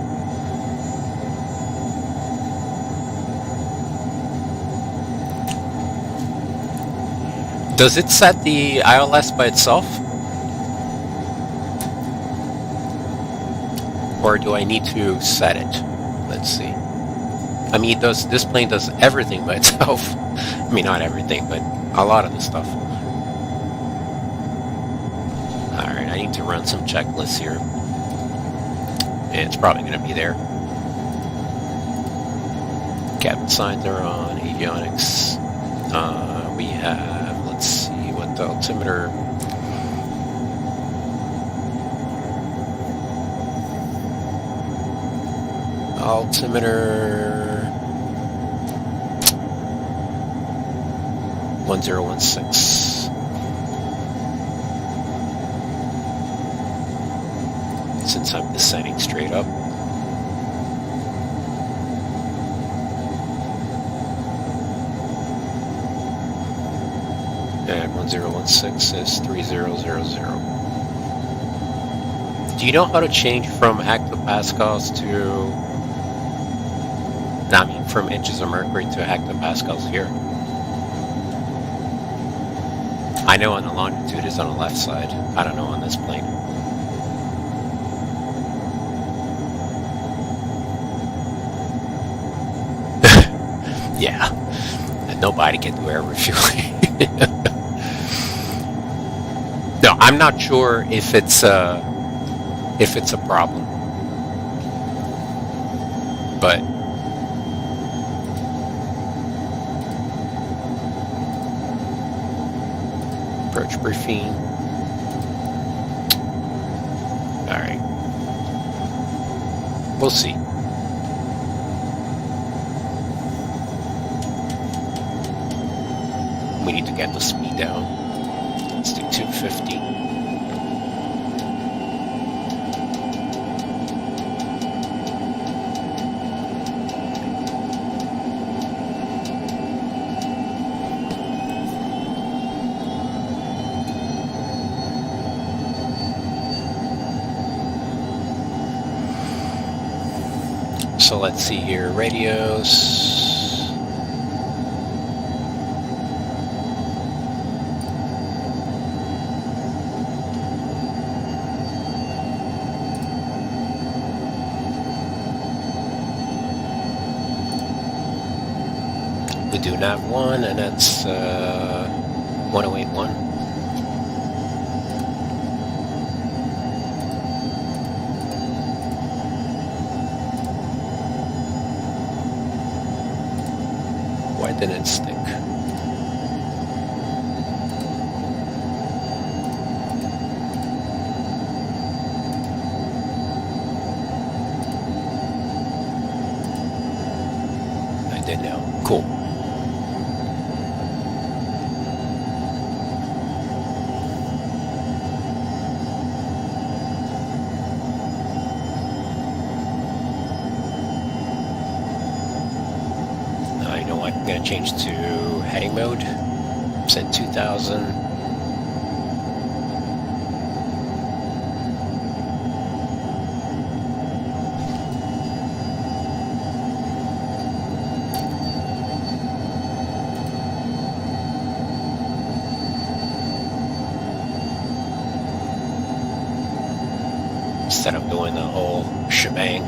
Does it set the ILS by itself? Or do I need to set it? Let's see. I mean, this plane does everything by itself. I mean, not everything, but a lot of the stuff. Alright, I need to run some checklists here. It's probably going to be there. Cabin signs are on, avionics. We have, let's see what the altimeter. Altimeter 1016. Since I'm descending straight up. And 1016 is 3000. Do you know how to change from hectopascals to, I mean, from inches of mercury to hectopascals here? I know on the longitude is on the left side. I don't know on this plane. Yeah, and nobody can do air refueling. No, I'm not sure if it's a problem, but approach briefing. All right, we'll see. We need to get the speed down. Let's do 250. So let's see here, radios. We do not one, and that's 1081. Why didn't it stick? I did now. Cool. I'm going to change to heading mode, send 2000. Instead of doing the whole shebang.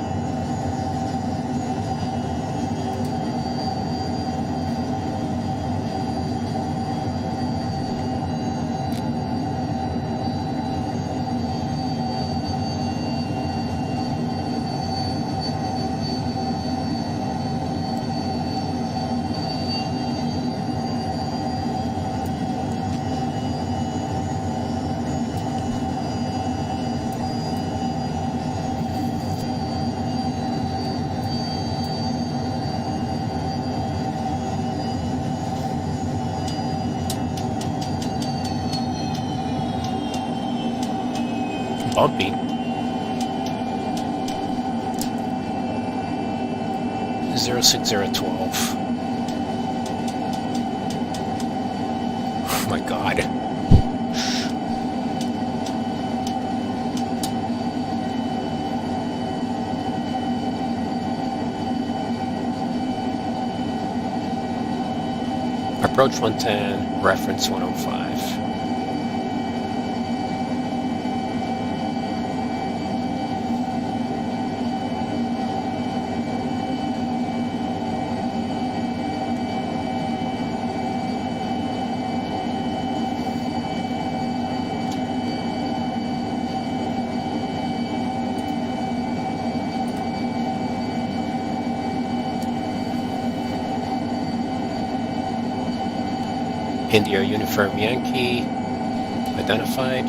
Bumpy. 06012. Oh my God. Approach 110, reference 105. India Uniform Yankee identified.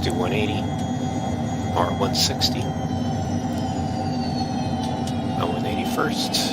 do 180 or 160. 180 first.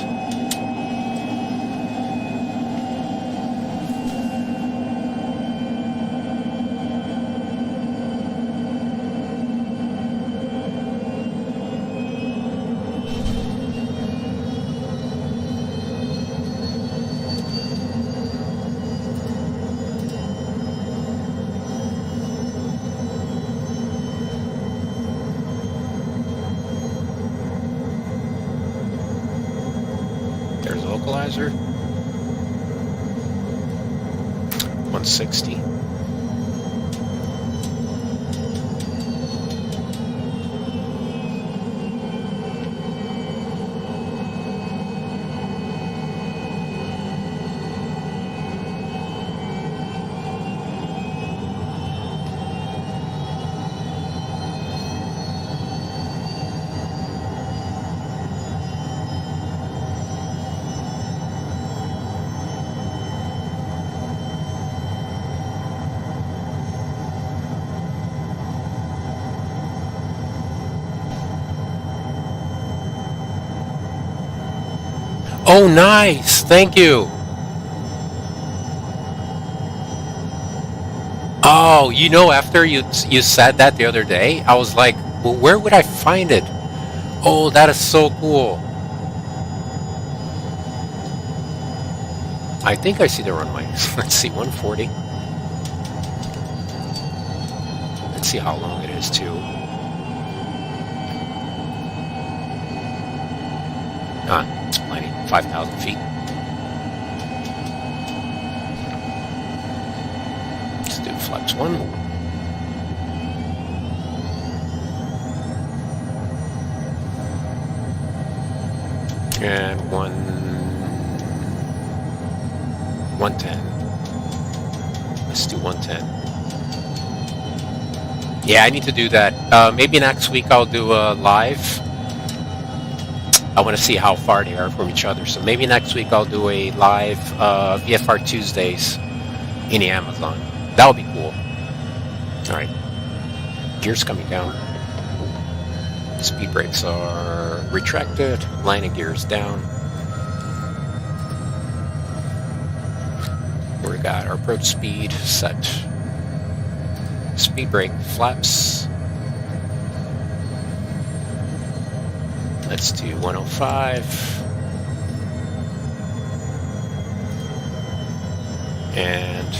There's a localizer. 160. Oh, nice! Thank you! Oh, you know, after you said that the other day, I was like, well, where would I find it? Oh, that is so cool. I think I see the runway. Let's see, 140. Let's see how long it is, too. It's plenty. 5,000 feet. Let's do flex 1. And 110. Let's do 110. Yeah, I need to do that. Maybe next week I'll do a live. I want to see how far they are from each other. So maybe next week I'll do a live VFR Tuesdays in the Amazon. That would be cool. All right. Gears coming down. Speed brakes are retracted. Landing gears down. We got our approach speed set. Speed brake flaps. Let's do 105. And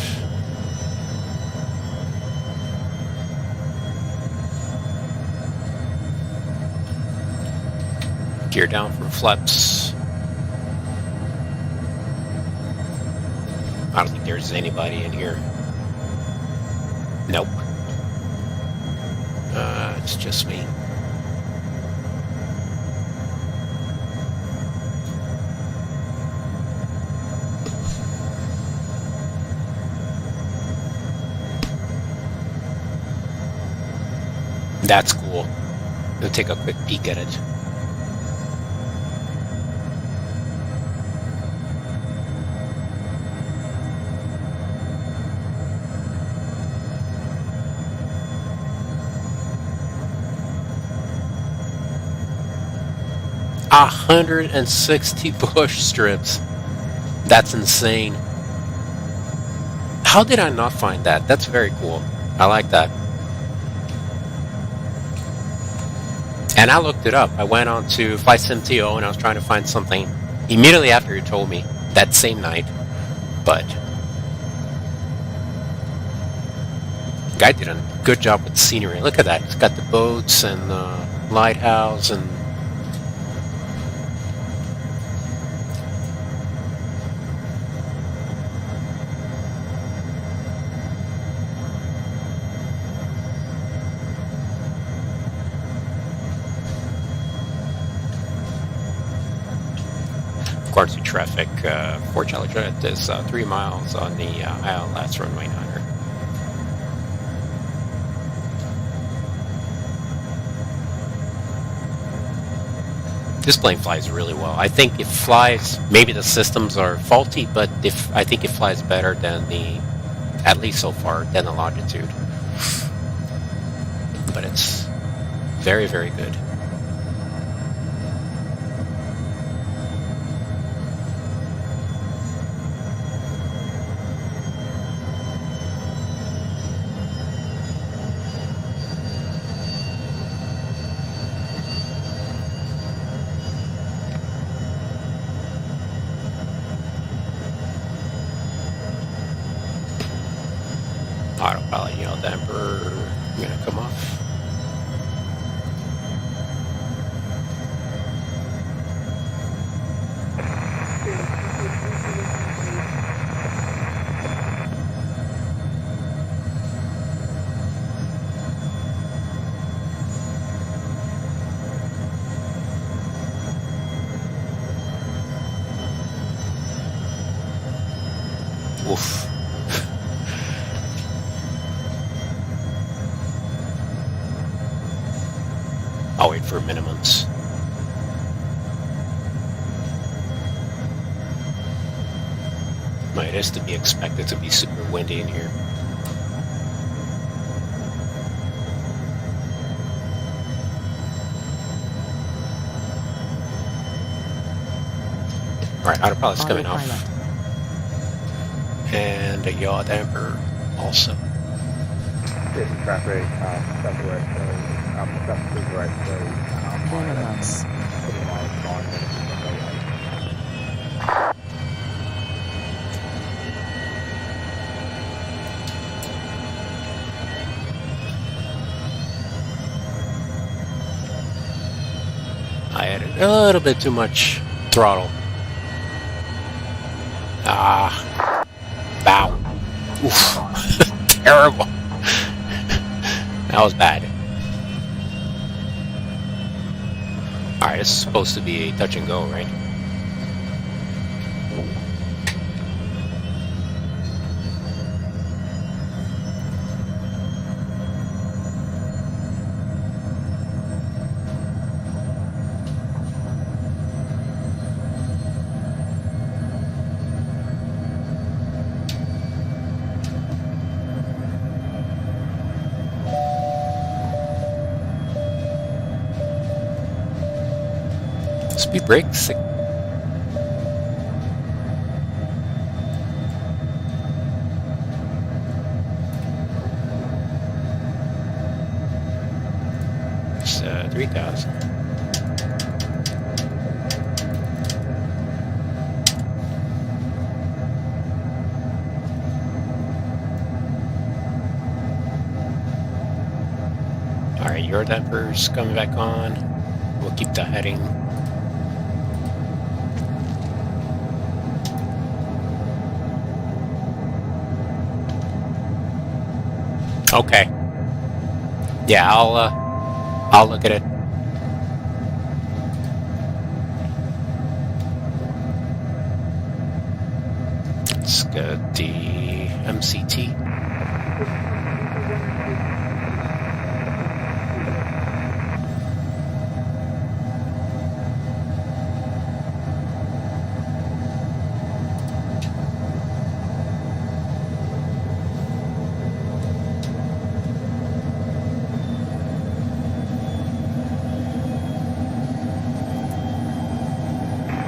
gear down from flaps. I don't think there's anybody in here. Nope. It's just me. That's cool. We'll take a quick peek at it. A 160 bush strips. That's insane. How did I not find that? That's very cool. I like that. And I looked it up. I went on to FlightSimTO and I was trying to find something immediately after you told me that same night. But the guy did a good job with the scenery. Look at that. It's got the boats and the lighthouse and according to traffic, for HondaJet is 3 miles on the ILS runway 9er. This plane flies really well. I think it flies, maybe the systems are faulty, but I think it flies better than at least so far, than the Longitude. It's very, very good. Autopilot yaw damper gonna come off. Oof. I'll wait for minimums. It is to be expected to be super windy in here. Alright, autopilot's coming off. And a yaw damper also. This is traffic, southwest, southwest, Minimums. I added a little bit too much throttle. Ah. Bow. Oof. Terrible. That was bad. Alright, this is supposed to be a touch and go, right? Speed brakes. It's 3,000. Alright, your damper's coming back on. We'll keep the heading. Okay. Yeah, I'll look at it. Let's get the MCT.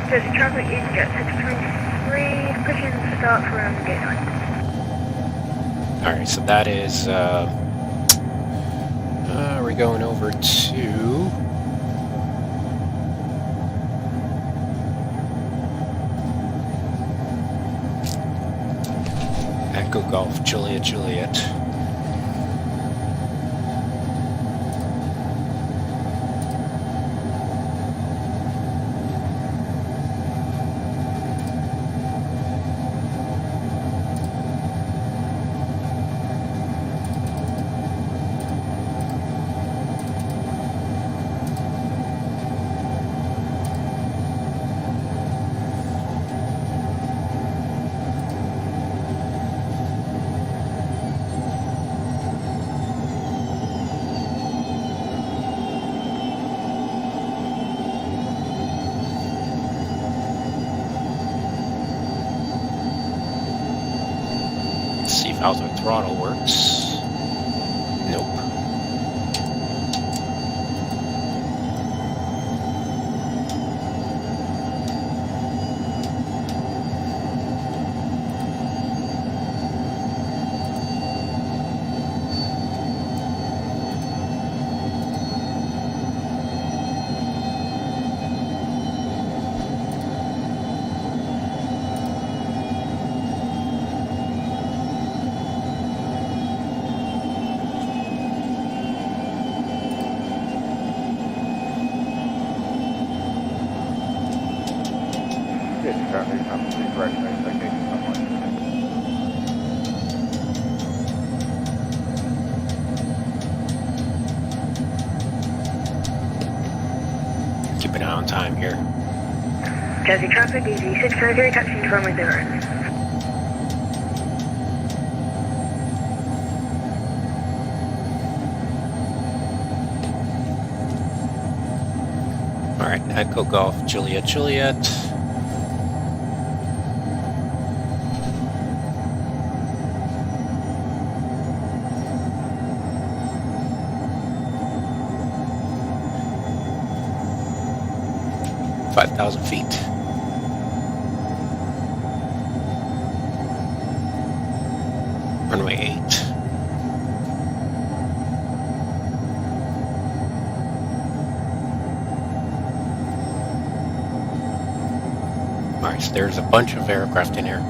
There's traffic EasyJet 623, pushing start from gate 9. Alright, so that is, we're going over to... Echo Golf, Juliet, Juliet. See if auto throttle works. Nope. Traffic, please direct expectation someone. Keep an eye on time here. Jersey traffic, EG693, taxiing to runway 0. Alright, Echo Golf, Juliet, Juliet. $5,000 feet. Runway 8. Alright, so there's a bunch of aircraft in here.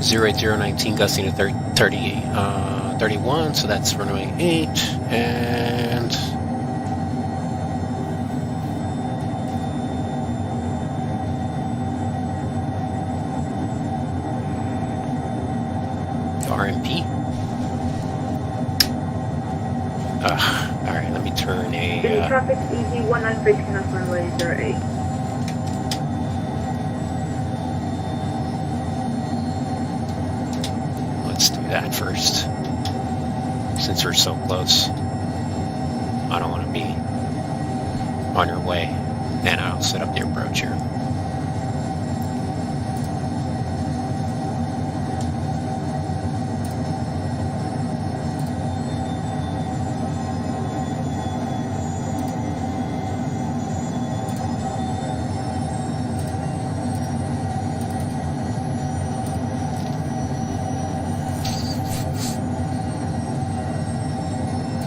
Zero 8019 gusting to 31, so that's runway 8, and RMP. Alright, let me turn a... traffic, EG19 off runway 08. Let's do that first. Since we're so close. I don't want to be on your way. And I'll set up the approach here.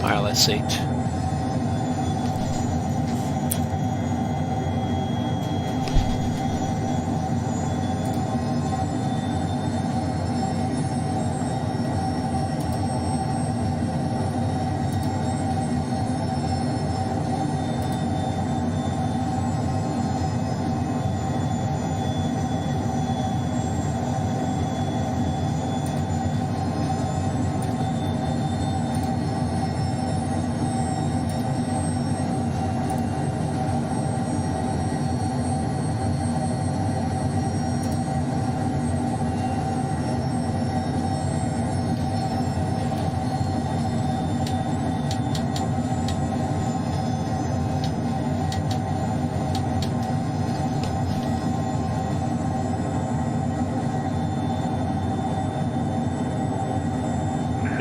ILS-8.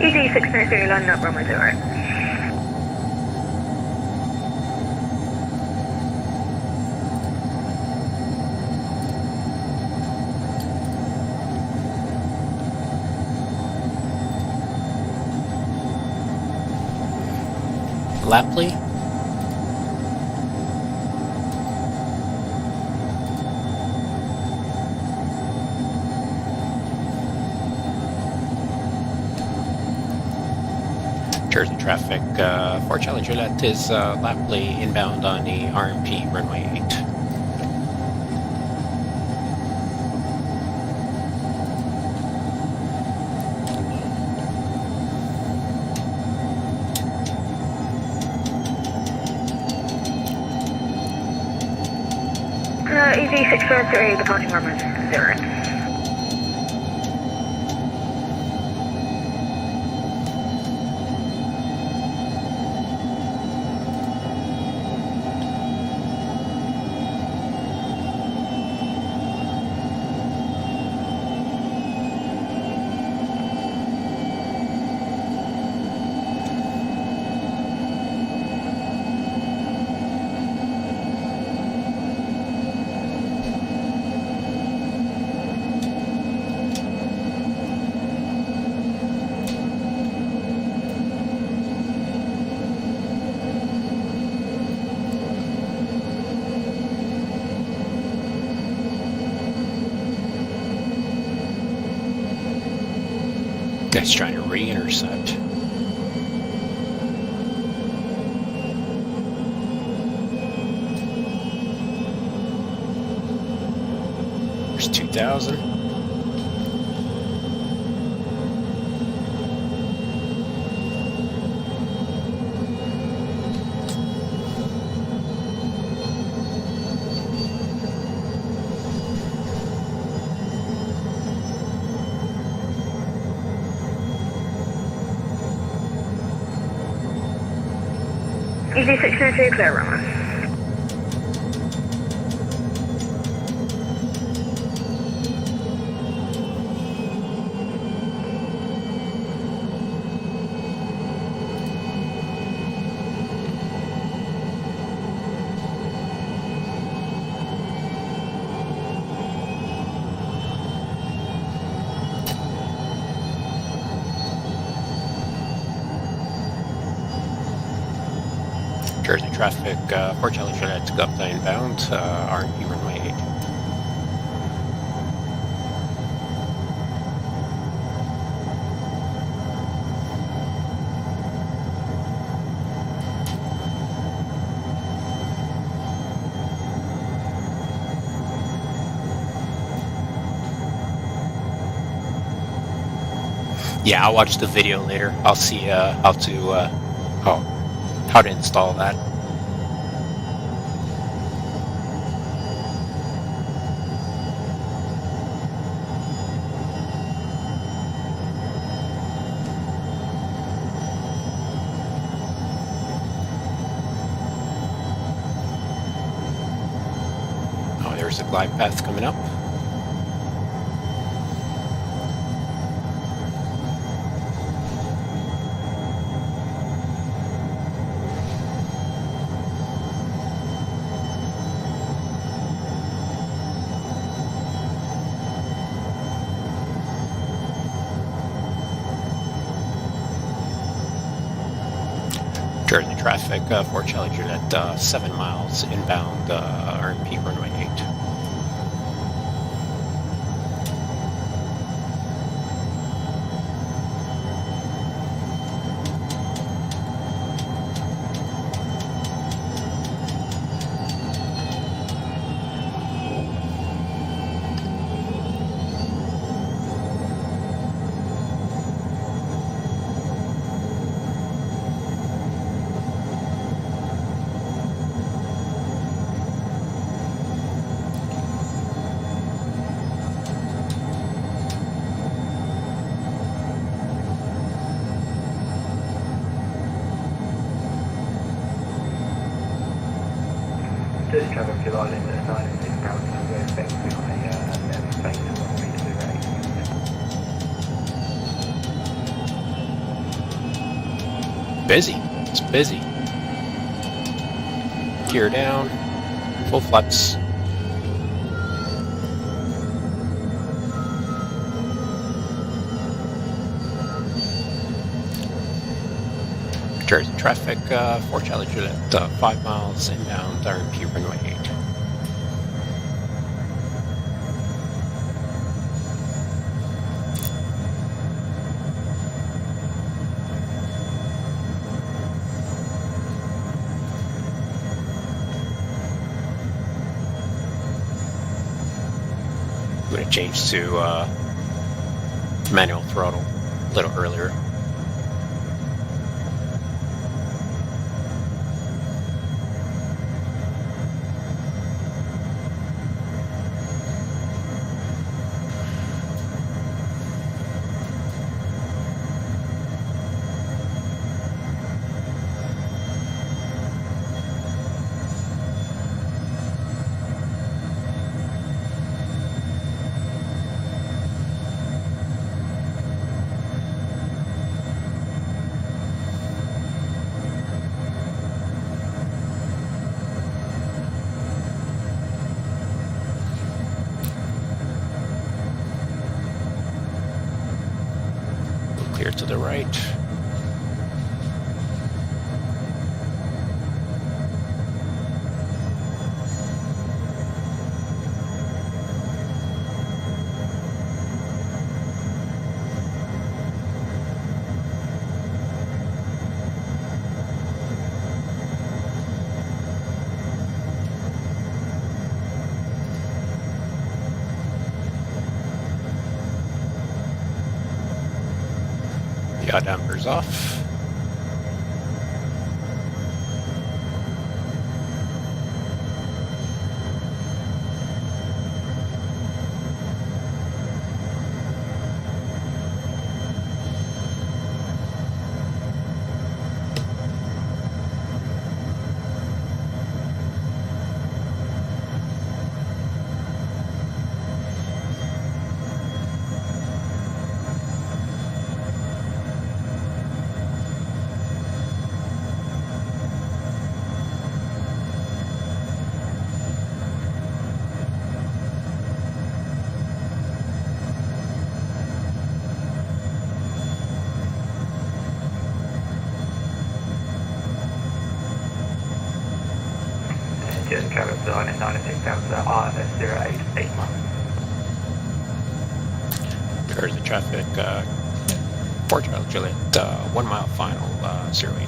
EG693, landing up runway 0. Lapley? Jersey traffic, Fort Charlie Juliet is Lapley inbound on the RMP runway 8. EG693, departing runway 0. Guy's trying to re-intercept. There's 2,000. EG602 clear runway. Jersey traffic, Port Charlie Juliet to Gupta inbound, RMP runway 8. Yeah, I'll watch the video later. I'll see how to install that. Oh, there's a glide path coming up. Jersey traffic, Fort Charlie Juliet, 7 miles inbound, RMP runway 8. Just travel to Island at 96 pounds and we're expecting on a space of 1 meter. Busy. It's busy. Gear down. Full flaps. Jersey traffic, Fort Charlie Juliet, 5 miles inbound, RMP runway 8. I'm going to change to manual throttle a little earlier. Clear to the right. Yaw dampers off. Just travel to line 96 down to RS081. There's the traffic. 4 Charlie Juliet, 1 mile final, 08.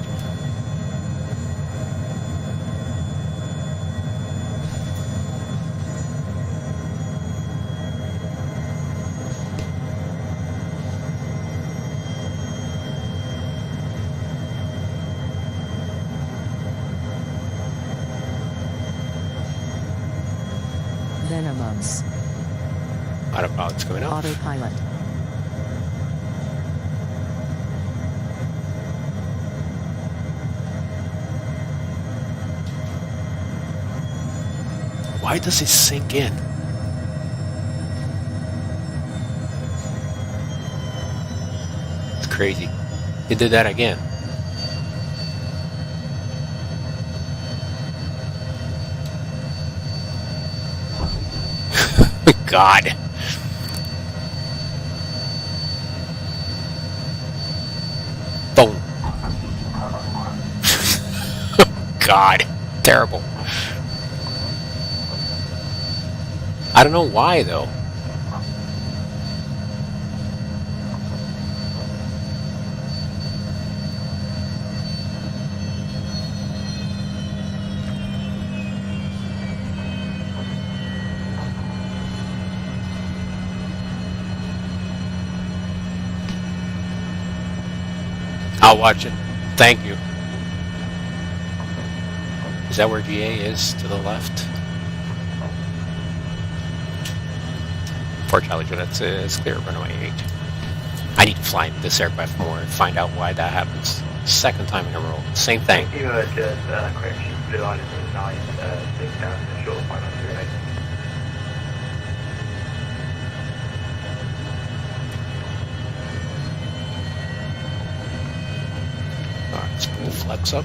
Venomous. Autopilot's coming off. Autopilot. Why does it sink in? It's crazy. It did that again. God. Boom. God. Terrible. I don't know why, though. I'll watch it. Thank you. Is that where GA is? To the left? Fort Charlie Juliet is clear, runway 8. I need to fly this aircraft more and find out why that happens. Second time in a row. Same thing. You heard just correction, Blue Island 96 down to short 108. Alright, let's pull the flex up.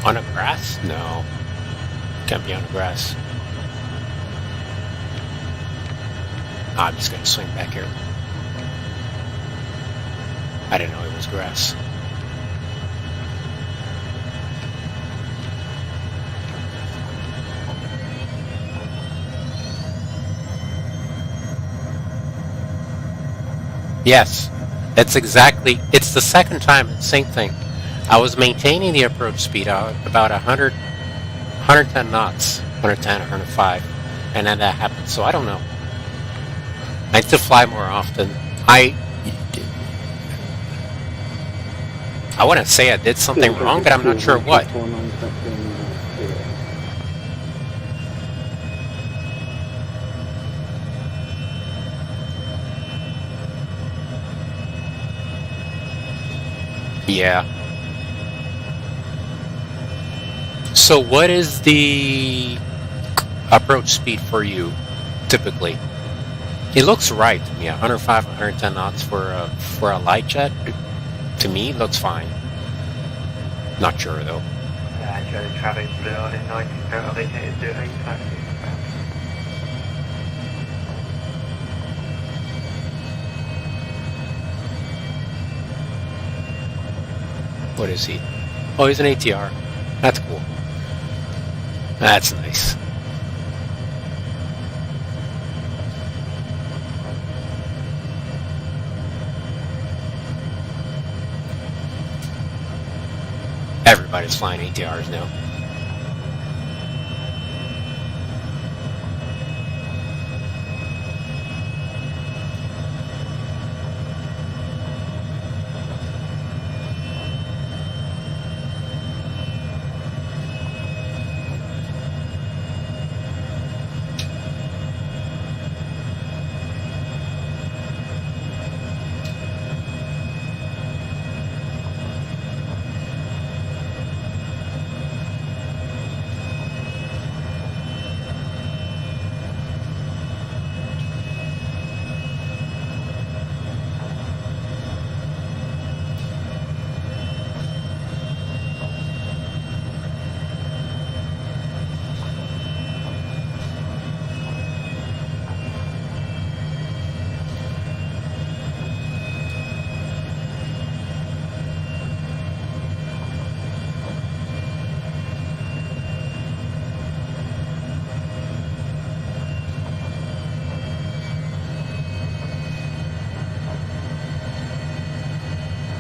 On a grass? No. Can't be on the grass. I'm just gonna swing back here. I didn't know it was grass. Yes. It's the second time, same thing. I was maintaining the approach speed out about 110 knots, 110, 105, and then that happened. So I don't know. I need to fly more often. I wouldn't say I did something wrong, but I'm not sure what. Yeah. So what is the approach speed for you, typically? It looks right to me, 105, 110 knots for a light jet. To me, looks fine. Not sure, though. Actually, traffic Blue Island 90 out of 88 is doing taxi. What is he? Oh, he's an ATR. That's cool. That's nice. Everybody's flying ATRs now.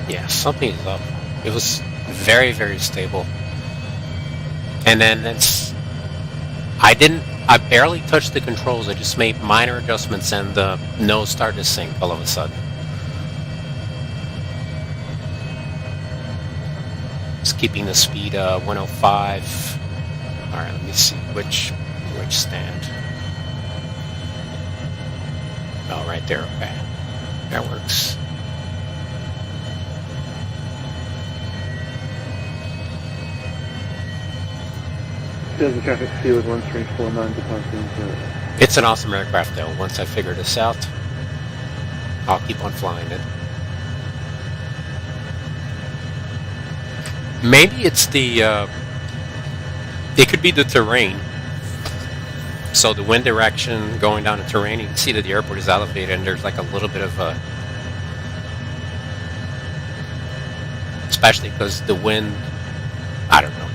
Yeah, something is up. It was very, very stable. And then I barely touched the controls. I just made minor adjustments and the nose started to sink all of a sudden. Just keeping the speed 105. All right, let me see which stand. Oh, right there. Okay, that works. Doesn't traffic sea with 1349 departing 0. It's an awesome aircraft though. Once I figure this out, I'll keep on flying it. Maybe it's the, it could be the terrain. So the wind direction going down the terrain, you can see that the airport is elevated and there's like a little bit of a, especially because the wind, I don't know.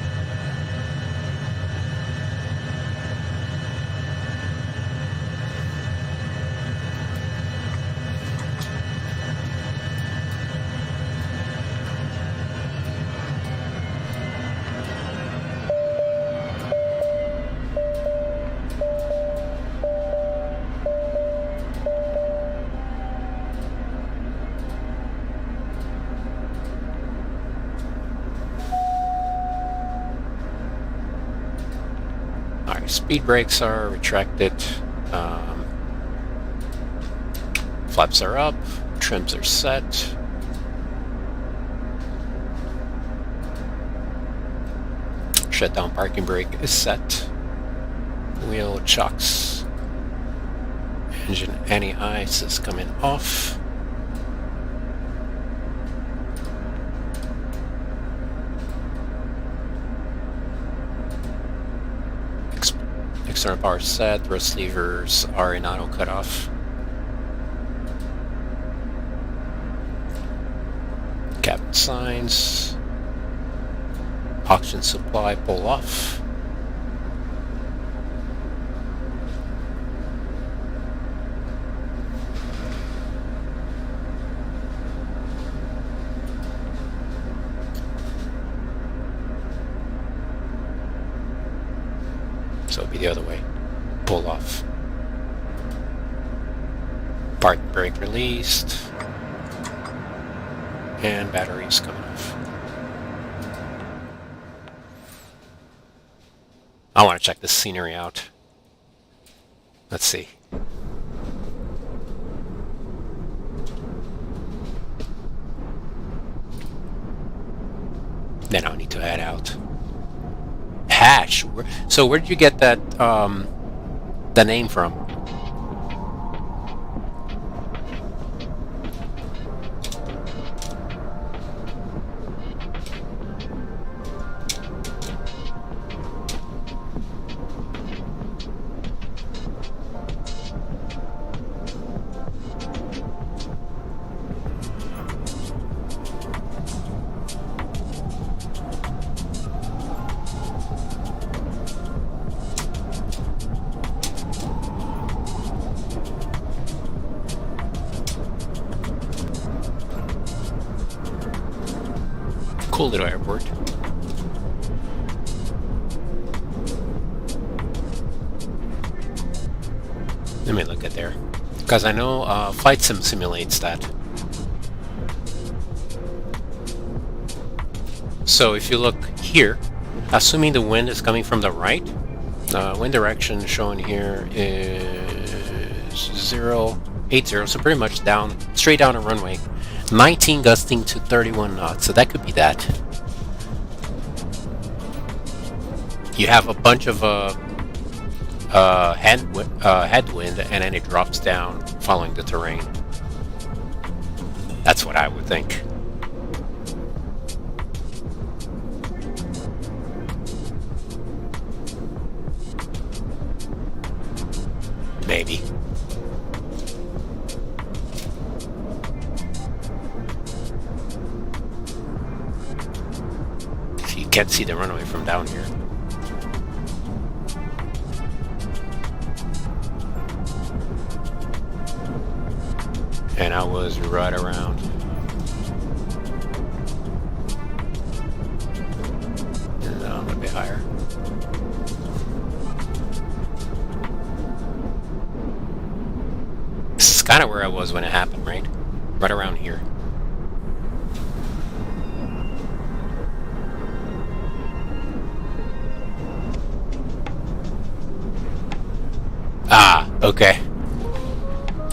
Speed brakes are retracted, flaps are up, trims are set. Shutdown parking brake is set. Wheel chocks. Engine anti-ice is coming off. External power set, thrust levers are in auto cutoff. Cabin signs. Oxygen supply pull off. So it'll be the other way. Pull off. Park brake released. And batteries coming off. I want to check this scenery out. Let's see. Then I'll need to head out. Hash. So where did you get that the name from? cool little airport. Let me look at there, because I know VATSIM simulates that. So if you look here, assuming the wind is coming from the right, wind direction shown here is 080, so pretty much down, straight down a runway. 19 gusting to 31 knots, so that could be that. You have a bunch of headwind, and then it drops down following the terrain. That's what I would think. Maybe. You can't see the runway from down here. And I was right around. No, a little bit higher. This is kind of where I was when it happened, right? Right around here. Ah, okay.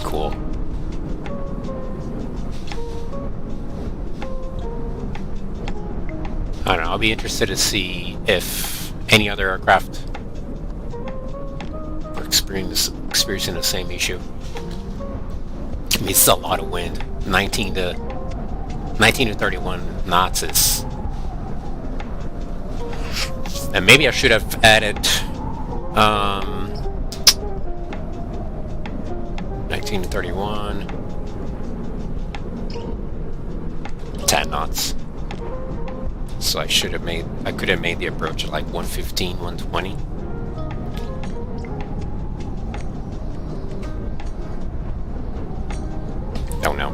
Cool. I don't know, I'll be interested to see if any other aircraft are experiencing the same issue. I mean, it's a lot of wind. 19 to 31 knots is... And maybe I should have added 19 to 31, 10 knots. So I could have made the approach at like 115, 120. Don't know.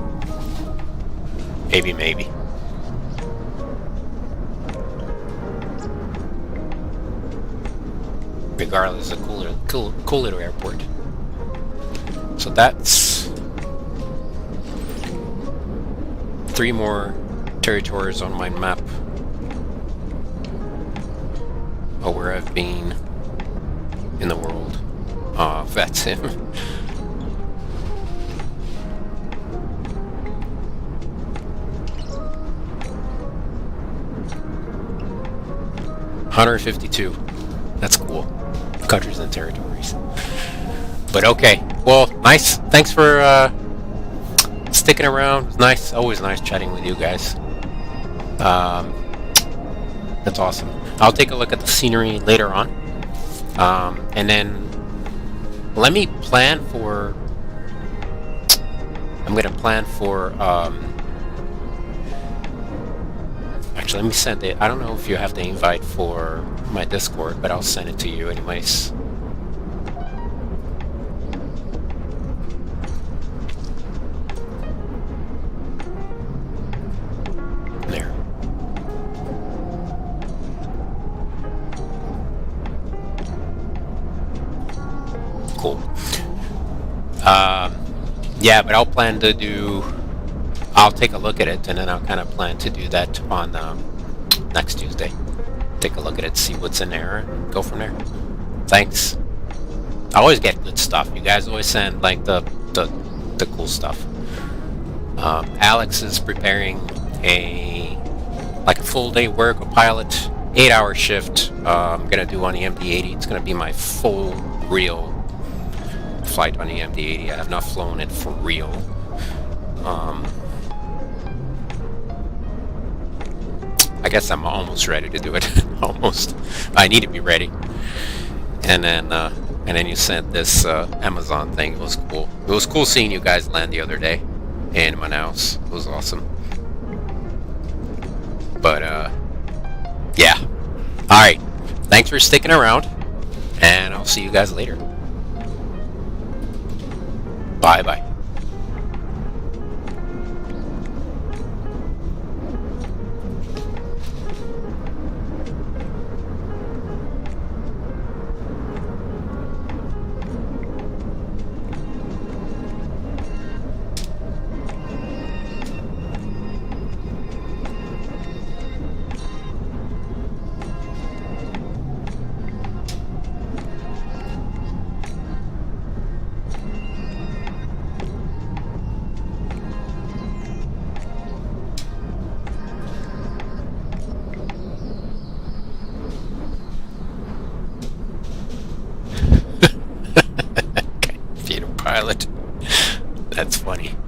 Maybe. Regardless, a cool little airport. So that's 3 more territories on my map of where I've been in the world. VATSIM. $152. That's cool. Countries and territories. But okay. Well, nice. Thanks for sticking around. It's nice. Always nice chatting with you guys. That's awesome. I'll take a look at the scenery later on. And then let me plan for... I'm going to plan for... Actually, let me send it. I don't know if you have the invite for my Discord, but I'll send it to you anyways. There. Cool. Yeah, but I'll plan to do... I'll take a look at it, and then I'll kind of plan to do that on next Tuesday. Take a look at it, see what's in there, and go from there. Thanks. I always get good stuff. You guys always send like the cool stuff. Alex is preparing a full day work, a pilot, 8-hour shift. I'm gonna do on the MD-80. It's gonna be my full real flight on the MD-80. I have not flown it for real. I guess I'm almost ready to do it. Almost. I need to be ready. And then you sent this Amazon thing. It was cool. It was cool seeing you guys land the other day in Manaus. It was awesome. But yeah. All right. Thanks for sticking around, and I'll see you guys later. Bye bye. That's funny.